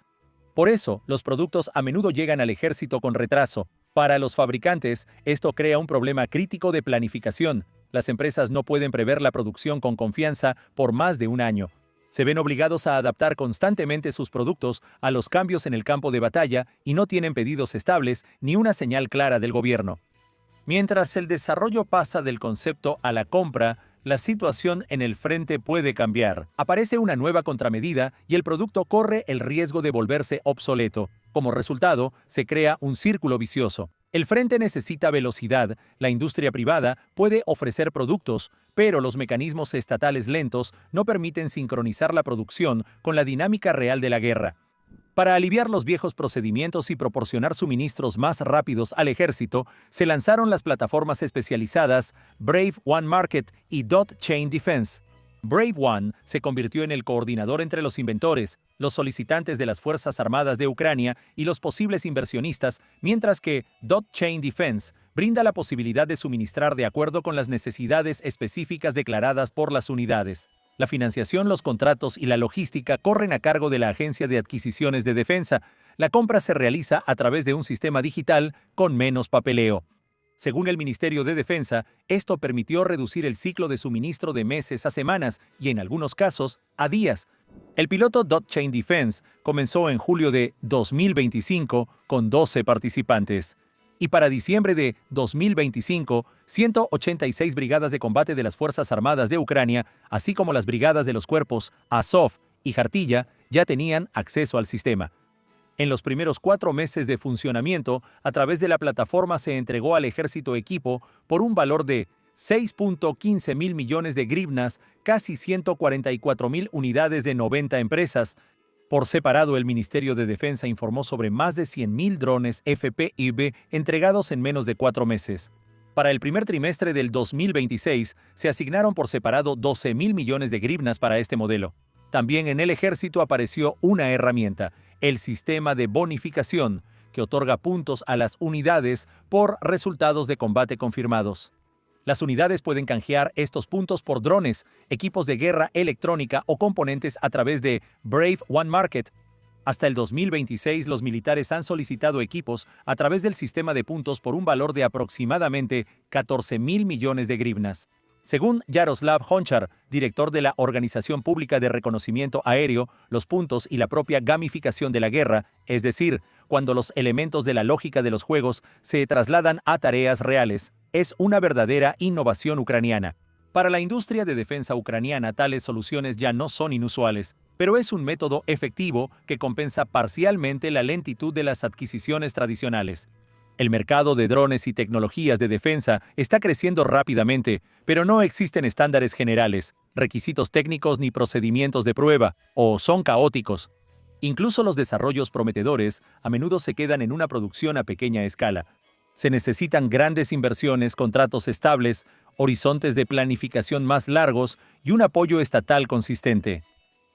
Por eso, los productos a menudo llegan al ejército con retraso. Para los fabricantes, esto crea un problema crítico de planificación. Las empresas no pueden prever la producción con confianza por más de un año. Se ven obligados a adaptar constantemente sus productos a los cambios en el campo de batalla y no tienen pedidos estables ni una señal clara del gobierno. Mientras el desarrollo pasa del concepto a la compra, la situación en el frente puede cambiar. Aparece una nueva contramedida y el producto corre el riesgo de volverse obsoleto. Como resultado, se crea un círculo vicioso. El frente necesita velocidad, la industria privada puede ofrecer productos, pero los mecanismos estatales lentos no permiten sincronizar la producción con la dinámica real de la guerra. Para aliviar los viejos procedimientos y proporcionar suministros más rápidos al ejército, se lanzaron las plataformas especializadas Brave One Market y Dot Chain Defense. Brave One se convirtió en el coordinador entre los inventores, los solicitantes de las Fuerzas Armadas de Ucrania y los posibles inversionistas, mientras que Dot Chain Defense brinda la posibilidad de suministrar de acuerdo con las necesidades específicas declaradas por las unidades. La financiación, los contratos y la logística corren a cargo de la Agencia de Adquisiciones de Defensa. La compra se realiza a través de un sistema digital con menos papeleo. Según el Ministerio de Defensa, esto permitió reducir el ciclo de suministro de meses a semanas y, en algunos casos, a días. El piloto Dot-Chain Defense comenzó en julio de 2025 con 12 participantes. Y para diciembre de 2025, 186 brigadas de combate de las Fuerzas Armadas de Ucrania, así como las brigadas de los cuerpos Azov y Jartilla, ya tenían acceso al sistema. En los primeros 4 meses de funcionamiento, a través de la plataforma se entregó al ejército equipo por un valor de 6.15 mil millones de grivnas, casi 144 mil unidades de 90 empresas. Por separado, el Ministerio de Defensa informó sobre más de 100.000 drones FPV entregados en menos de 4 meses. Para el primer trimestre del 2026, se asignaron por separado 12 mil millones de grivnas para este modelo. También en el ejército apareció una herramienta, el sistema de bonificación, que otorga puntos a las unidades por resultados de combate confirmados. Las unidades pueden canjear estos puntos por drones, equipos de guerra electrónica o componentes a través de Brave One Market. Hasta el 2026, los militares han solicitado equipos a través del sistema de puntos por un valor de aproximadamente 14 mil millones de grivnas. Según Yaroslav Honchar, director de la Organización Pública de Reconocimiento Aéreo, los puntos y la propia gamificación de la guerra, es decir, cuando los elementos de la lógica de los juegos se trasladan a tareas reales, es una verdadera innovación ucraniana. Para la industria de defensa ucraniana, tales soluciones ya no son inusuales, pero es un método efectivo que compensa parcialmente la lentitud de las adquisiciones tradicionales. El mercado de drones y tecnologías de defensa está creciendo rápidamente, pero no existen estándares generales, requisitos técnicos ni procedimientos de prueba, o son caóticos. Incluso los desarrollos prometedores a menudo se quedan en una producción a pequeña escala. Se necesitan grandes inversiones, contratos estables, horizontes de planificación más largos y un apoyo estatal consistente.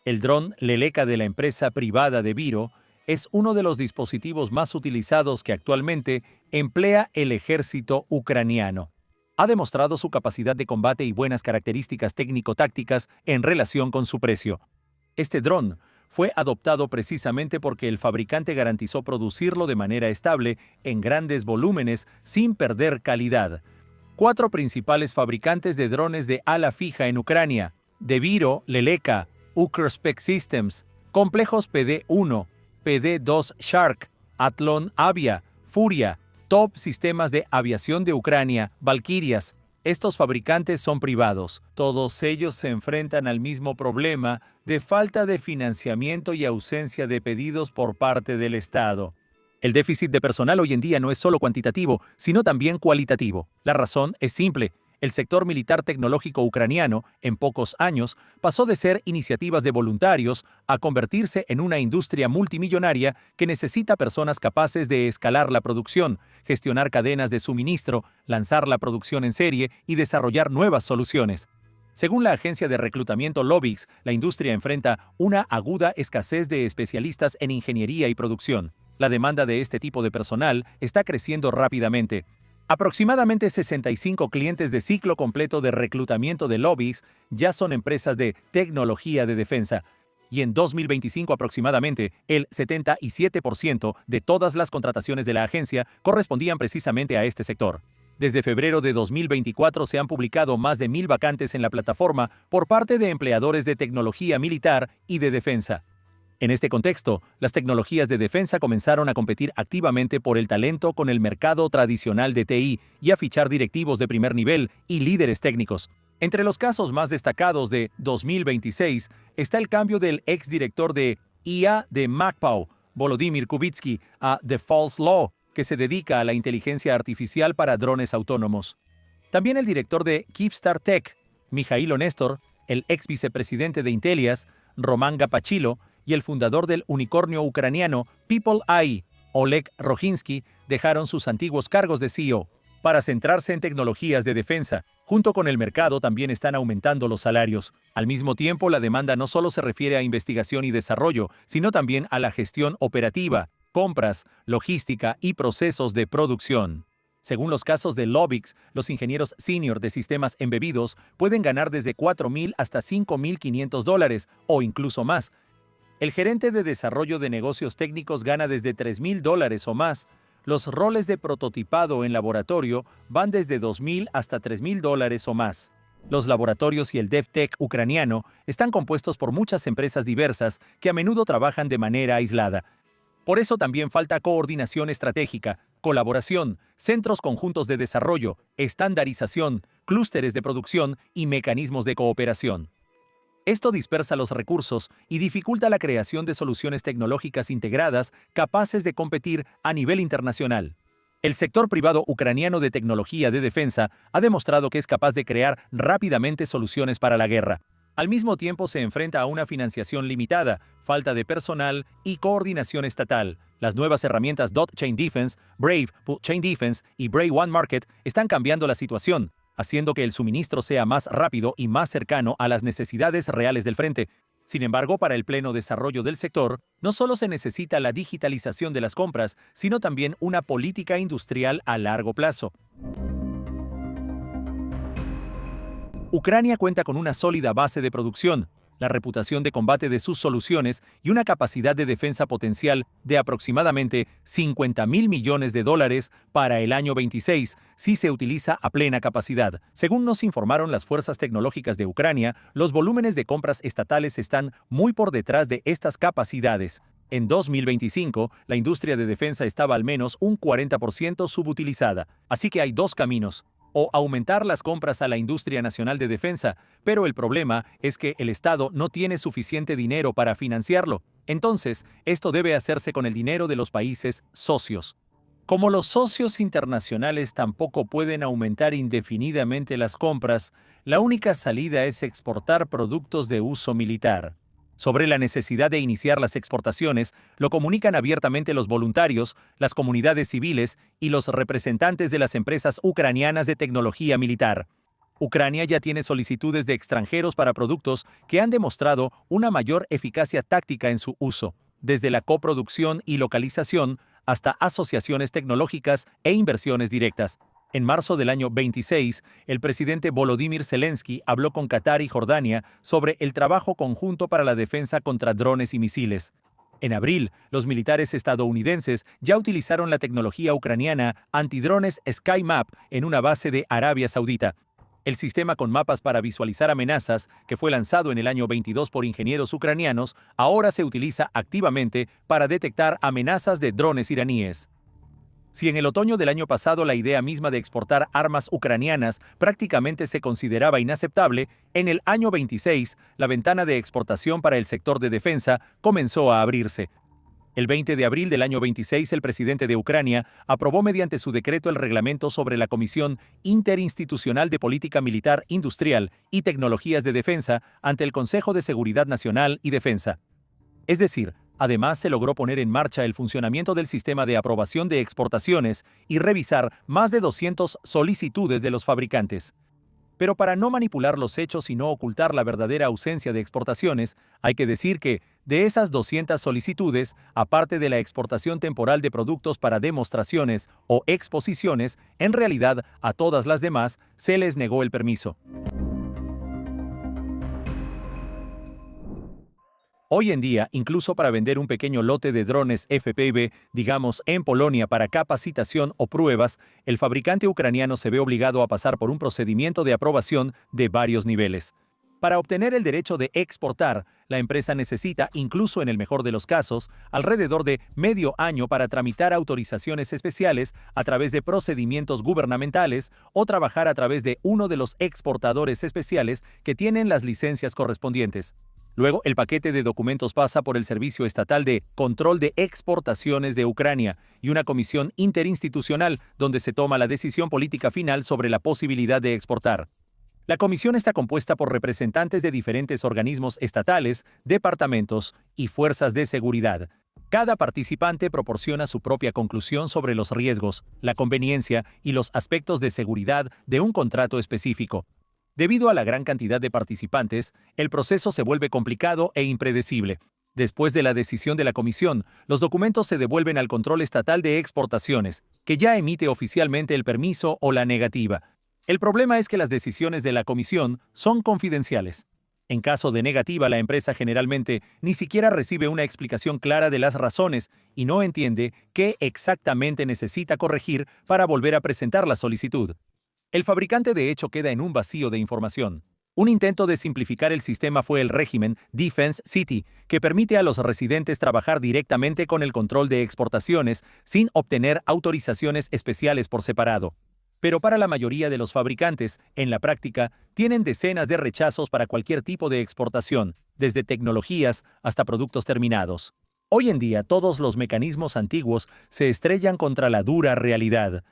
El dron Leleka de la empresa privada de Viro es uno de los dispositivos más utilizados que actualmente emplea el ejército ucraniano. Ha demostrado su capacidad de combate y buenas características técnico-tácticas en relación con su precio. Este dron fue adoptado precisamente porque el fabricante garantizó producirlo de manera estable en grandes volúmenes sin perder calidad. 4 principales fabricantes de drones de ala fija en Ucrania: Deviro, Leleka, Ukrspex Systems, Complejos PD-1, PD-2 Shark, Athlon Avia, Furia, Top Sistemas de Aviación de Ucrania, Valkyrias. Estos fabricantes son privados. Todos ellos se enfrentan al mismo problema de falta de financiamiento y ausencia de pedidos por parte del Estado. El déficit de personal hoy en día no es solo cuantitativo, sino también cualitativo. La razón es simple. El sector militar tecnológico ucraniano, en pocos años, pasó de ser iniciativas de voluntarios a convertirse en una industria multimillonaria que necesita personas capaces de escalar la producción, gestionar cadenas de suministro, lanzar la producción en serie y desarrollar nuevas soluciones. Según la agencia de reclutamiento Lobix, la industria enfrenta una aguda escasez de especialistas en ingeniería y producción. La demanda de este tipo de personal está creciendo rápidamente. Aproximadamente 65 clientes de ciclo completo de reclutamiento de Lobix ya son empresas de tecnología de defensa, y en 2025 aproximadamente el 77% de todas las contrataciones de la agencia correspondían precisamente a este sector. Desde febrero de 2024 se han publicado más de 1.000 vacantes en la plataforma por parte de empleadores de tecnología militar y de defensa. En este contexto, las tecnologías de defensa comenzaron a competir activamente por el talento con el mercado tradicional de TI y a fichar directivos de primer nivel y líderes técnicos. Entre los casos más destacados de 2026 está el cambio del exdirector de IA de MacPow, Volodymyr Kubitsky, a The False Law, que se dedica a la inteligencia artificial para drones autónomos. También el director de Kyivstar Tech, Mijailo Nestor, el ex vicepresidente de Intelias, Roman Gapachilo, y el fundador del unicornio ucraniano People AI, Oleg Rojinsky, dejaron sus antiguos cargos de CEO para centrarse en tecnologías de defensa. Junto con el mercado también están aumentando los salarios. Al mismo tiempo, la demanda no solo se refiere a investigación y desarrollo, sino también a la gestión operativa, compras, logística y procesos de producción. Según los casos de Lobix, los ingenieros senior de sistemas embebidos pueden ganar desde $4,000 hasta $5,500 o incluso más. El gerente de desarrollo de negocios técnicos gana desde $3,000 o más. Los roles de prototipado en laboratorio van desde $2,000 hasta $3,000 o más. Los laboratorios y el DevTech ucraniano están compuestos por muchas empresas diversas que a menudo trabajan de manera aislada. Por eso también falta coordinación estratégica, colaboración, centros conjuntos de desarrollo, estandarización, clústeres de producción y mecanismos de cooperación. Esto dispersa los recursos y dificulta la creación de soluciones tecnológicas integradas capaces de competir a nivel internacional. El sector privado ucraniano de tecnología de defensa ha demostrado que es capaz de crear rápidamente soluciones para la guerra. Al mismo tiempo se enfrenta a una financiación limitada, falta de personal y coordinación estatal. Las nuevas herramientas Chain Defense, Brave Chain Defense y Brave One Market están cambiando la situación, haciendo que el suministro sea más rápido y más cercano a las necesidades reales del frente. Sin embargo, para el pleno desarrollo del sector, no solo se necesita la digitalización de las compras, sino también una política industrial a largo plazo. Ucrania cuenta con una sólida base de producción, la reputación de combate de sus soluciones y una capacidad de defensa potencial de aproximadamente $50.000 millones para el año 26 si se utiliza a plena capacidad. Según nos informaron las fuerzas tecnológicas de Ucrania, los volúmenes de compras estatales están muy por detrás de estas capacidades. En 2025, la industria de defensa estaba al menos un 40% subutilizada, así que hay dos caminos: o aumentar las compras a la industria nacional de defensa, pero el problema es que el Estado no tiene suficiente dinero para financiarlo. Entonces, esto debe hacerse con el dinero de los países socios. Como los socios internacionales tampoco pueden aumentar indefinidamente las compras, la única salida es exportar productos de uso militar. Sobre la necesidad de iniciar las exportaciones, lo comunican abiertamente los voluntarios, las comunidades civiles y los representantes de las empresas ucranianas de tecnología militar. Ucrania ya tiene solicitudes de extranjeros para productos que han demostrado una mayor eficacia táctica en su uso, desde la coproducción y localización hasta asociaciones tecnológicas e inversiones directas. En marzo del año 26, el presidente Volodymyr Zelensky habló con Qatar y Jordania sobre el trabajo conjunto para la defensa contra drones y misiles. En abril, los militares estadounidenses ya utilizaron la tecnología ucraniana antidrones SkyMap en una base de Arabia Saudita. El sistema con mapas para visualizar amenazas, que fue lanzado en el año 22 por ingenieros ucranianos, ahora se utiliza activamente para detectar amenazas de drones iraníes. Si en el otoño del año pasado la idea misma de exportar armas ucranianas prácticamente se consideraba inaceptable, en el año 26 la ventana de exportación para el sector de defensa comenzó a abrirse. El 20 de abril del año 26 el presidente de Ucrania aprobó mediante su decreto el reglamento sobre la Comisión Interinstitucional de Política Militar Industrial y Tecnologías de Defensa ante el Consejo de Seguridad Nacional y Defensa. Es decir, además, se logró poner en marcha el funcionamiento del sistema de aprobación de exportaciones y revisar más de 200 solicitudes de los fabricantes. Pero para no manipular los hechos y no ocultar la verdadera ausencia de exportaciones, hay que decir que, de esas 200 solicitudes, aparte de la exportación temporal de productos para demostraciones o exposiciones, en realidad a todas las demás se les negó el permiso. Hoy en día, incluso para vender un pequeño lote de drones FPV, digamos en Polonia para capacitación o pruebas, el fabricante ucraniano se ve obligado a pasar por un procedimiento de aprobación de varios niveles. Para obtener el derecho de exportar, la empresa necesita, incluso en el mejor de los casos, alrededor de medio año para tramitar autorizaciones especiales a través de procedimientos gubernamentales o trabajar a través de uno de los exportadores especiales que tienen las licencias correspondientes. Luego, el paquete de documentos pasa por el Servicio Estatal de Control de Exportaciones de Ucrania y una comisión interinstitucional donde se toma la decisión política final sobre la posibilidad de exportar. La comisión está compuesta por representantes de diferentes organismos estatales, departamentos y fuerzas de seguridad. Cada participante proporciona su propia conclusión sobre los riesgos, la conveniencia y los aspectos de seguridad de un contrato específico. Debido a la gran cantidad de participantes, el proceso se vuelve complicado e impredecible. Después de la decisión de la comisión, los documentos se devuelven al control estatal de exportaciones, que ya emite oficialmente el permiso o la negativa. El problema es que las decisiones de la comisión son confidenciales. En caso de negativa, la empresa generalmente ni siquiera recibe una explicación clara de las razones y no entiende qué exactamente necesita corregir para volver a presentar la solicitud. El fabricante de hecho queda en un vacío de información. Un intento de simplificar el sistema fue el régimen Defense City, que permite a los residentes trabajar directamente con el control de exportaciones sin obtener autorizaciones especiales por separado. Pero para la mayoría de los fabricantes, en la práctica, tienen decenas de rechazos para cualquier tipo de exportación, desde tecnologías hasta productos terminados. Hoy en día, todos los mecanismos antiguos se estrellan contra la dura realidad.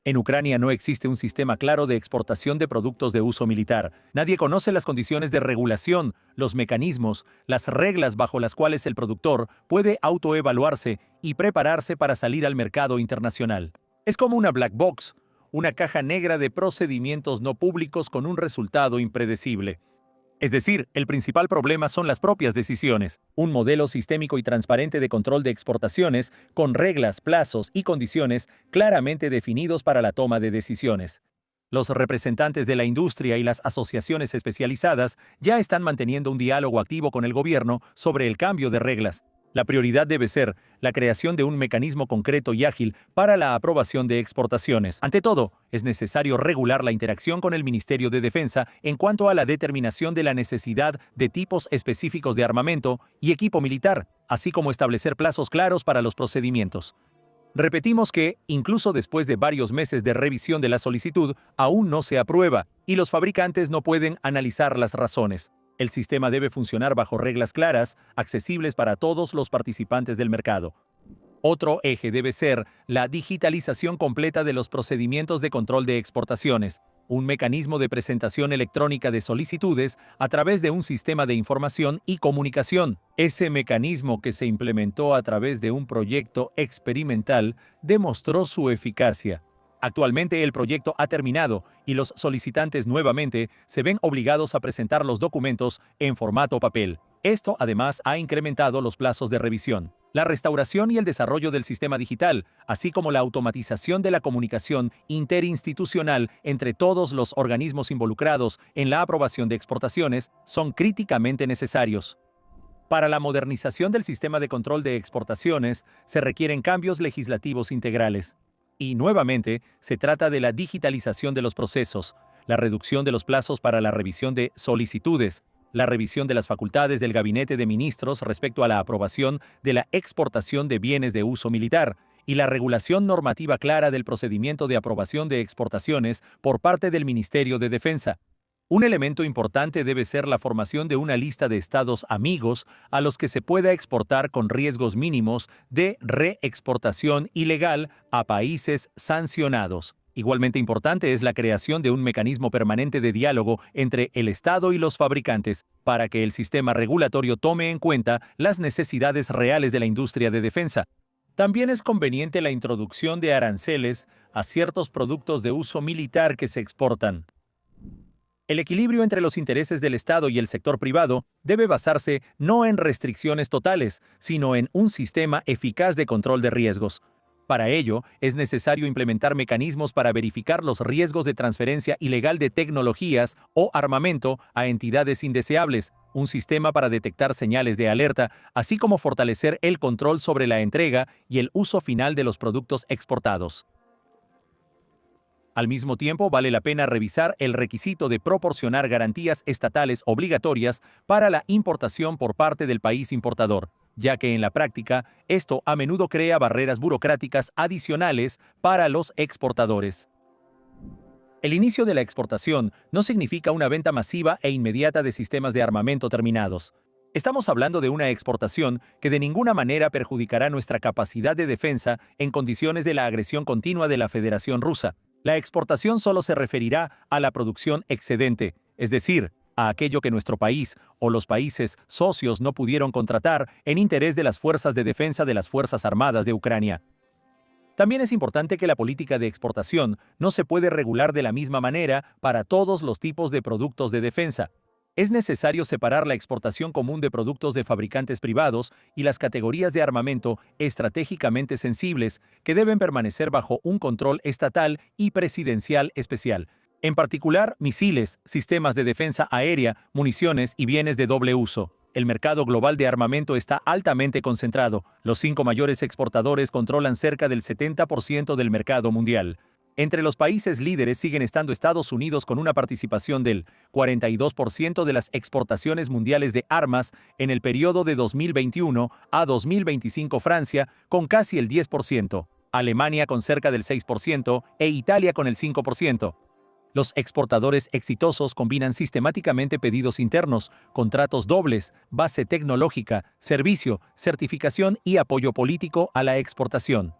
En Ucrania no existe un sistema claro de exportación de productos de uso militar. Nadie conoce las condiciones de regulación, los mecanismos, las reglas bajo las cuales el productor puede autoevaluarse y prepararse para salir al mercado internacional. Es como una black box, una caja negra de procedimientos no públicos con un resultado impredecible. Es decir, el principal problema son las propias decisiones. Un modelo sistémico y transparente de control de exportaciones, con reglas, plazos y condiciones claramente definidos para la toma de decisiones. Los representantes de la industria y las asociaciones especializadas ya están manteniendo un diálogo activo con el gobierno sobre el cambio de reglas. La prioridad debe ser la creación de un mecanismo concreto y ágil para la aprobación de exportaciones. Ante todo, es necesario regular la interacción con el Ministerio de Defensa en cuanto a la determinación de la necesidad de tipos específicos de armamento y equipo militar, así como establecer plazos claros para los procedimientos. Repetimos que, incluso después de varios meses de revisión de la solicitud, aún no se aprueba y los fabricantes no pueden analizar las razones. El sistema debe funcionar bajo reglas claras, accesibles para todos los participantes del mercado. Otro eje debe ser la digitalización completa de los procedimientos de control de exportaciones, un mecanismo de presentación electrónica de solicitudes a través de un sistema de información y comunicación. Ese mecanismo, que se implementó a través de un proyecto experimental, demostró su eficacia. Actualmente el proyecto ha terminado y los solicitantes nuevamente se ven obligados a presentar los documentos en formato papel. Esto además ha incrementado los plazos de revisión. La restauración y el desarrollo del sistema digital, así como la automatización de la comunicación interinstitucional entre todos los organismos involucrados en la aprobación de exportaciones, son críticamente necesarios. Para la modernización del sistema de control de exportaciones, se requieren cambios legislativos integrales. Y nuevamente, se trata de la digitalización de los procesos, la reducción de los plazos para la revisión de solicitudes, la revisión de las facultades del Gabinete de Ministros respecto a la aprobación de la exportación de bienes de uso militar, y la regulación normativa clara del procedimiento de aprobación de exportaciones por parte del Ministerio de Defensa. Un elemento importante debe ser la formación de una lista de estados amigos a los que se pueda exportar con riesgos mínimos de reexportación ilegal a países sancionados. Igualmente importante es la creación de un mecanismo permanente de diálogo entre el Estado y los fabricantes para que el sistema regulatorio tome en cuenta las necesidades reales de la industria de defensa. También es conveniente la introducción de aranceles a ciertos productos de uso militar que se exportan. El equilibrio entre los intereses del Estado y el sector privado debe basarse no en restricciones totales, sino en un sistema eficaz de control de riesgos. Para ello, es necesario implementar mecanismos para verificar los riesgos de transferencia ilegal de tecnologías o armamento a entidades indeseables, un sistema para detectar señales de alerta, así como fortalecer el control sobre la entrega y el uso final de los productos exportados. Al mismo tiempo, vale la pena revisar el requisito de proporcionar garantías estatales obligatorias para la importación por parte del país importador, ya que en la práctica esto a menudo crea barreras burocráticas adicionales para los exportadores. El inicio de la exportación no significa una venta masiva e inmediata de sistemas de armamento terminados. Estamos hablando de una exportación que de ninguna manera perjudicará nuestra capacidad de defensa en condiciones de la agresión continua de la Federación Rusa. La exportación solo se referirá a la producción excedente, es decir, a aquello que nuestro país o los países socios no pudieron contratar en interés de las fuerzas de defensa de las Fuerzas Armadas de Ucrania. También es importante que la política de exportación no se puede regular de la misma manera para todos los tipos de productos de defensa. Es necesario separar la exportación común de productos de fabricantes privados y las categorías de armamento estratégicamente sensibles que deben permanecer bajo un control estatal y presidencial especial. En particular, misiles, sistemas de defensa aérea, municiones y bienes de doble uso. El mercado global de armamento está altamente concentrado. Los 5 mayores exportadores controlan cerca del 70% del mercado mundial. Entre los países líderes siguen estando Estados Unidos con una participación del 42% de las exportaciones mundiales de armas en el periodo de 2021 a 2025, Francia con casi el 10%, Alemania con cerca del 6% e Italia con el 5%. Los exportadores exitosos combinan sistemáticamente pedidos internos, contratos dobles, base tecnológica, servicio, certificación y apoyo político a la exportación.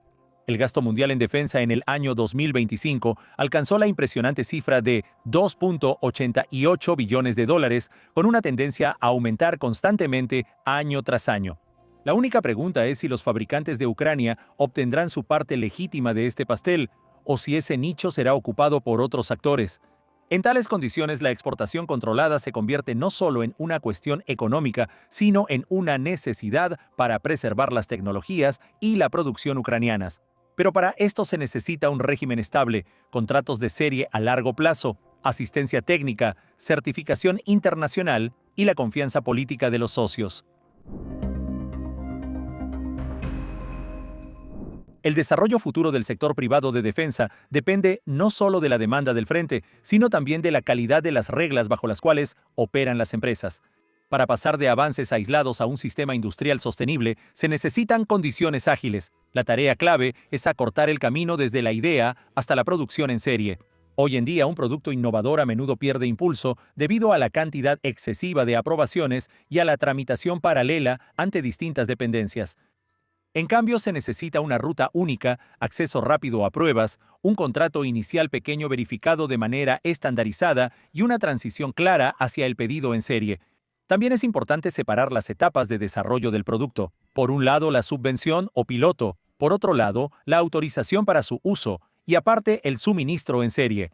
El gasto mundial en defensa en el año 2025 alcanzó la impresionante cifra de 2.88 billones de dólares, con una tendencia a aumentar constantemente año tras año. La única pregunta es si los fabricantes de Ucrania obtendrán su parte legítima de este pastel, o si ese nicho será ocupado por otros actores. En tales condiciones, la exportación controlada se convierte no solo en una cuestión económica, sino en una necesidad para preservar las tecnologías y la producción ucranianas. Pero para esto se necesita un régimen estable, contratos de serie a largo plazo, asistencia técnica, certificación internacional y la confianza política de los socios. El desarrollo futuro del sector privado de defensa depende no solo de la demanda del frente, sino también de la calidad de las reglas bajo las cuales operan las empresas. Para pasar de avances aislados a un sistema industrial sostenible, se necesitan condiciones ágiles. La tarea clave es acortar el camino desde la idea hasta la producción en serie. Hoy en día, un producto innovador a menudo pierde impulso debido a la cantidad excesiva de aprobaciones y a la tramitación paralela ante distintas dependencias. En cambio, se necesita una ruta única, acceso rápido a pruebas, un contrato inicial pequeño verificado de manera estandarizada y una transición clara hacia el pedido en serie. También es importante separar las etapas de desarrollo del producto. Por un lado, la subvención o piloto, por otro lado, la autorización para su uso y aparte el suministro en serie.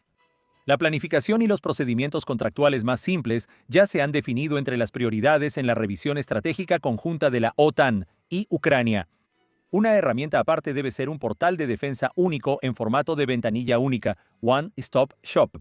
La planificación y los procedimientos contractuales más simples ya se han definido entre las prioridades en la revisión estratégica conjunta de la OTAN y Ucrania. Una herramienta aparte debe ser un portal de defensa único en formato de ventanilla única, One Stop Shop.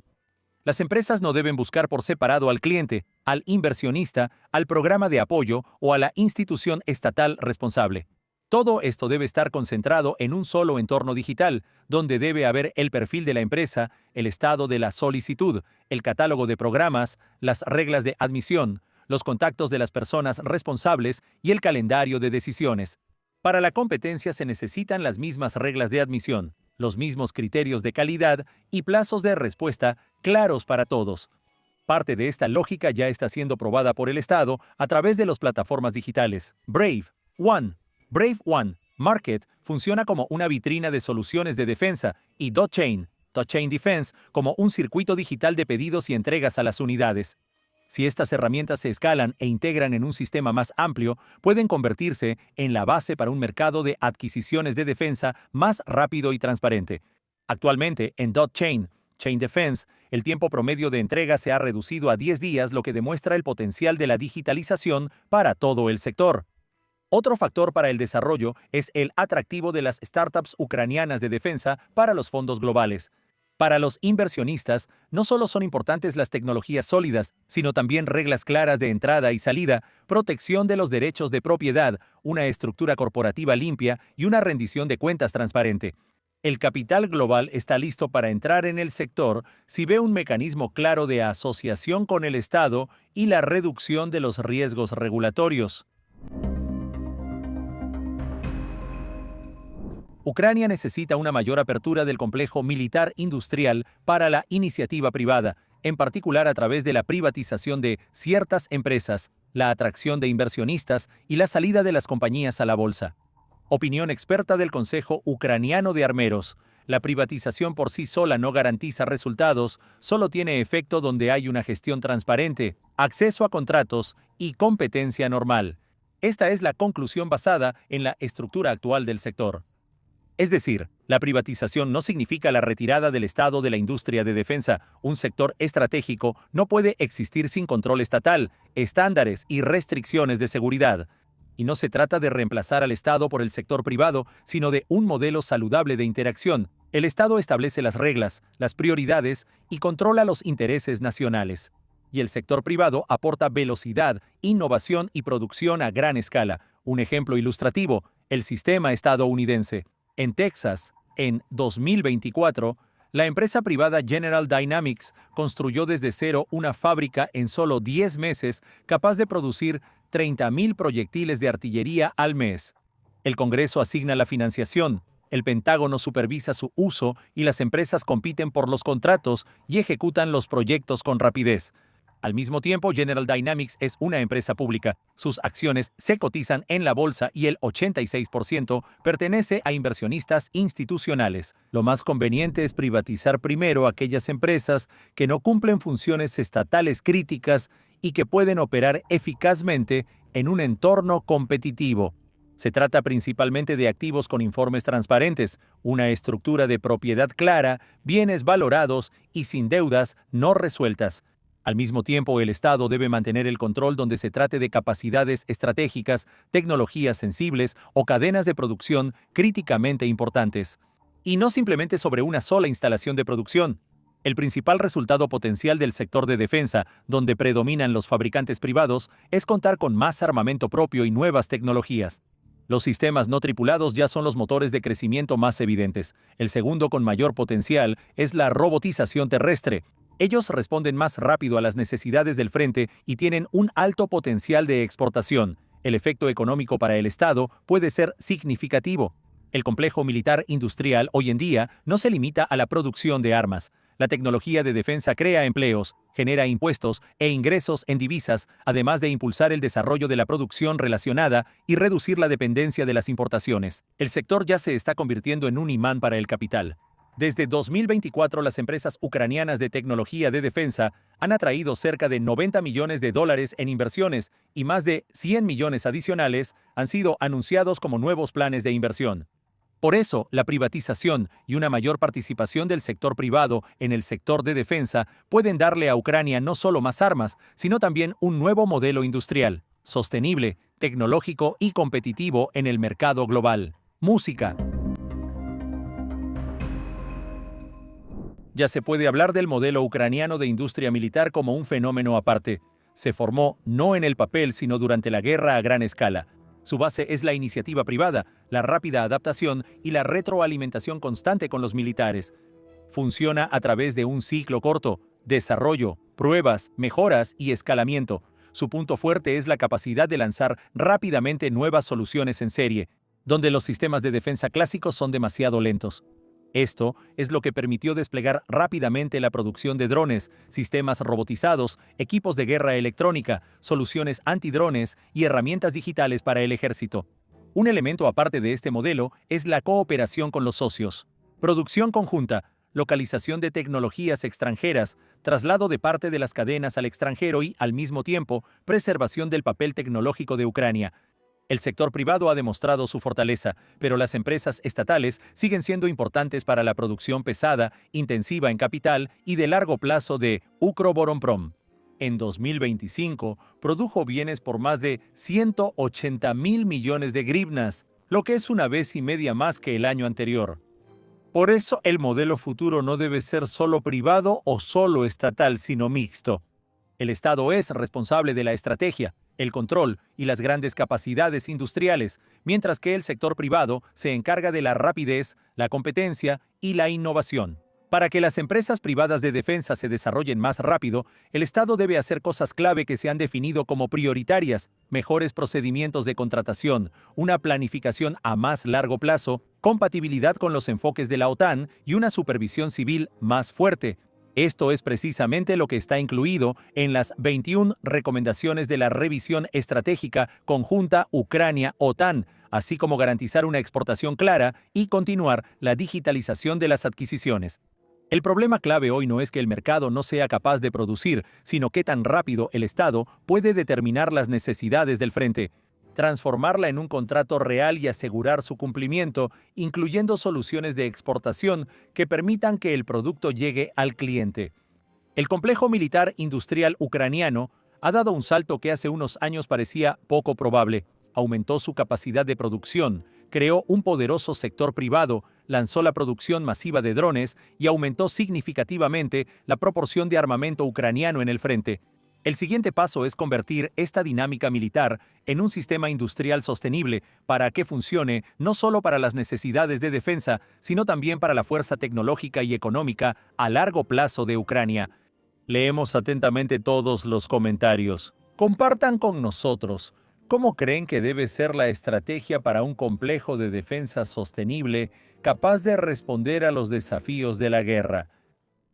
Las empresas no deben buscar por separado al cliente, al inversionista, al programa de apoyo o a la institución estatal responsable. Todo esto debe estar concentrado en un solo entorno digital, donde debe haber el perfil de la empresa, el estado de la solicitud, el catálogo de programas, las reglas de admisión, los contactos de las personas responsables y el calendario de decisiones. Para la competencia se necesitan las mismas reglas de admisión, los mismos criterios de calidad y plazos de respuesta claros para todos. Parte de esta lógica ya está siendo probada por el Estado a través de las plataformas digitales. Brave One Market funciona como una vitrina de soluciones de defensa y DotChain Defense como un circuito digital de pedidos y entregas a las unidades. Si estas herramientas se escalan e integran en un sistema más amplio, pueden convertirse en la base para un mercado de adquisiciones de defensa más rápido y transparente. Actualmente, en Chain Defense, el tiempo promedio de entrega se ha reducido a 10 días, lo que demuestra el potencial de la digitalización para todo el sector. Otro factor para el desarrollo es el atractivo de las startups ucranianas de defensa para los fondos globales. Para los inversionistas, no solo son importantes las tecnologías sólidas, sino también reglas claras de entrada y salida, protección de los derechos de propiedad, una estructura corporativa limpia y una rendición de cuentas transparente. El capital global está listo para entrar en el sector si ve un mecanismo claro de asociación con el Estado y la reducción de los riesgos regulatorios. Ucrania necesita una mayor apertura del complejo militar industrial para la iniciativa privada, en particular a través de la privatización de ciertas empresas, la atracción de inversionistas y la salida de las compañías a la bolsa. Opinión experta del Consejo Ucraniano de Armeros. La privatización por sí sola no garantiza resultados, solo tiene efecto donde hay una gestión transparente, acceso a contratos y competencia normal. Esta es la conclusión basada en la estructura actual del sector. Es decir, la privatización no significa la retirada del Estado de la industria de defensa. Un sector estratégico no puede existir sin control estatal, estándares y restricciones de seguridad. Y no se trata de reemplazar al Estado por el sector privado, sino de un modelo saludable de interacción. El Estado establece las reglas, las prioridades y controla los intereses nacionales. y el sector privado aporta velocidad, innovación y producción a gran escala. Un ejemplo ilustrativo, el sistema estadounidense. En Texas, en 2024, la empresa privada General Dynamics construyó desde cero una fábrica en solo 10 meses capaz de producir 30.000 proyectiles de artillería al mes. El Congreso asigna la financiación, el Pentágono supervisa su uso y las empresas compiten por los contratos y ejecutan los proyectos con rapidez. Al mismo tiempo, General Dynamics es una empresa pública. Sus acciones se cotizan en la bolsa y el 86% pertenece a inversionistas institucionales. Lo más conveniente es privatizar primero aquellas empresas que no cumplen funciones estatales críticas y que pueden operar eficazmente en un entorno competitivo. Se trata principalmente de activos con informes transparentes, una estructura de propiedad clara, bienes valorados y sin deudas no resueltas. Al mismo tiempo, el Estado debe mantener el control donde se trate de capacidades estratégicas, tecnologías sensibles o cadenas de producción críticamente importantes. Y no simplemente sobre una sola instalación de producción. El principal resultado potencial del sector de defensa, donde predominan los fabricantes privados, es contar con más armamento propio y nuevas tecnologías. Los sistemas no tripulados ya son los motores de crecimiento más evidentes. El segundo con mayor potencial es la robotización terrestre. Ellos responden más rápido a las necesidades del frente y tienen un alto potencial de exportación. El efecto económico para el Estado puede ser significativo. El complejo militar industrial hoy en día no se limita a la producción de armas. La tecnología de defensa crea empleos, genera impuestos e ingresos en divisas, además de impulsar el desarrollo de la producción relacionada y reducir la dependencia de las importaciones. El sector ya se está convirtiendo en un imán para el capital. Desde 2024, las empresas ucranianas de tecnología de defensa han atraído cerca de $90 millones en inversiones y más de 100 millones adicionales han sido anunciados como nuevos planes de inversión. Por eso, la privatización y una mayor participación del sector privado en el sector de defensa pueden darle a Ucrania no solo más armas, sino también un nuevo modelo industrial, sostenible, tecnológico y competitivo en el mercado global. Música. Ya se puede hablar del modelo ucraniano de industria militar como un fenómeno aparte. Se formó no en el papel, sino durante la guerra a gran escala. Su base es la iniciativa privada, la rápida adaptación y la retroalimentación constante con los militares. Funciona a través de un ciclo corto, desarrollo, pruebas, mejoras y escalamiento. Su punto fuerte es la capacidad de lanzar rápidamente nuevas soluciones en serie, donde los sistemas de defensa clásicos son demasiado lentos. Esto es lo que permitió desplegar rápidamente la producción de drones, sistemas robotizados, equipos de guerra electrónica, soluciones antidrones y herramientas digitales para el ejército. Un elemento aparte de este modelo es la cooperación con los socios. Producción conjunta, localización de tecnologías extranjeras, traslado de parte de las cadenas al extranjero y, al mismo tiempo, preservación del papel tecnológico de Ucrania. El sector privado ha demostrado su fortaleza, pero las empresas estatales siguen siendo importantes para la producción pesada, intensiva en capital y de largo plazo de Ukroboronprom. En 2025, produjo bienes por más de 180.000 millones de grivnas, lo que es una vez y media más que el año anterior. Por eso, el modelo futuro no debe ser solo privado o solo estatal, sino mixto. El Estado es responsable de la estrategia, el control y las grandes capacidades industriales, mientras que el sector privado se encarga de la rapidez, la competencia y la innovación. Para que las empresas privadas de defensa se desarrollen más rápido, el Estado debe hacer cosas clave que se han definido como prioritarias: mejores procedimientos de contratación, una planificación a más largo plazo, compatibilidad con los enfoques de la OTAN y una supervisión civil más fuerte. Esto es precisamente lo que está incluido en las 21 recomendaciones de la revisión estratégica conjunta Ucrania-OTAN, así como garantizar una exportación clara y continuar la digitalización de las adquisiciones. El problema clave hoy no es que el mercado no sea capaz de producir, sino qué tan rápido el Estado puede determinar las necesidades del frente, transformarla en un contrato real y asegurar su cumplimiento, incluyendo soluciones de exportación que permitan que el producto llegue al cliente. El complejo militar industrial ucraniano ha dado un salto que hace unos años parecía poco probable. Aumentó su capacidad de producción, creó un poderoso sector privado, lanzó la producción masiva de drones y aumentó significativamente la proporción de armamento ucraniano en el frente. El siguiente paso es convertir esta dinámica militar en un sistema industrial sostenible para que funcione no solo para las necesidades de defensa, sino también para la fuerza tecnológica y económica a largo plazo de Ucrania. Leemos atentamente todos los comentarios. Compartan con nosotros cómo creen que debe ser la estrategia para un complejo de defensa sostenible capaz de responder a los desafíos de la guerra.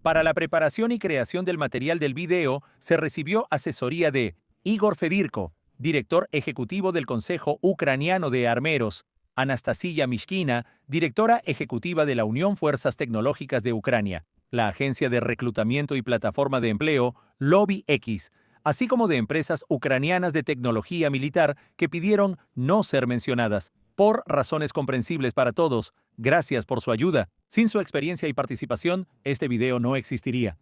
Para la preparación y creación del material del video, se recibió asesoría de Igor Fedirko, director ejecutivo del Consejo Ucraniano de Armeros, Anastasia Mishkina, directora ejecutiva de la Unión Fuerzas Tecnológicas de Ucrania, la agencia de reclutamiento y plataforma de empleo Lobby X, así como de empresas ucranianas de tecnología militar que pidieron no ser mencionadas. Por razones comprensibles para todos, gracias por su ayuda. Sin su experiencia y participación, este video no existiría.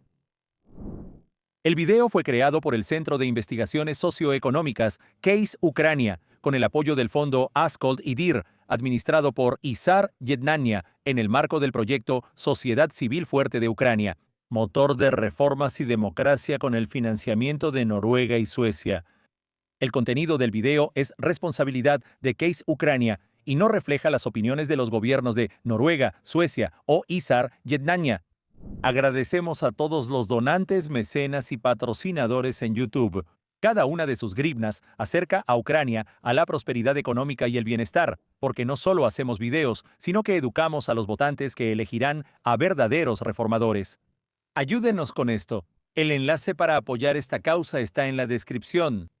El video fue creado por el Centro de Investigaciones Socioeconómicas Case Ucrania, con el apoyo del fondo Askold y DIR, administrado por Izar Yednania, en el marco del proyecto Sociedad Civil Fuerte de Ucrania, motor de reformas y democracia con el financiamiento de Noruega y Suecia. El contenido del video es responsabilidad de Case Ucrania y no refleja las opiniones de los gobiernos de Noruega, Suecia o Izar Yednania. Agradecemos a todos los donantes, mecenas y patrocinadores en YouTube. Cada una de sus grivnas acerca a Ucrania a la prosperidad económica y el bienestar, porque no solo hacemos videos, sino que educamos a los votantes que elegirán a verdaderos reformadores. Ayúdenos con esto. El enlace para apoyar esta causa está en la descripción.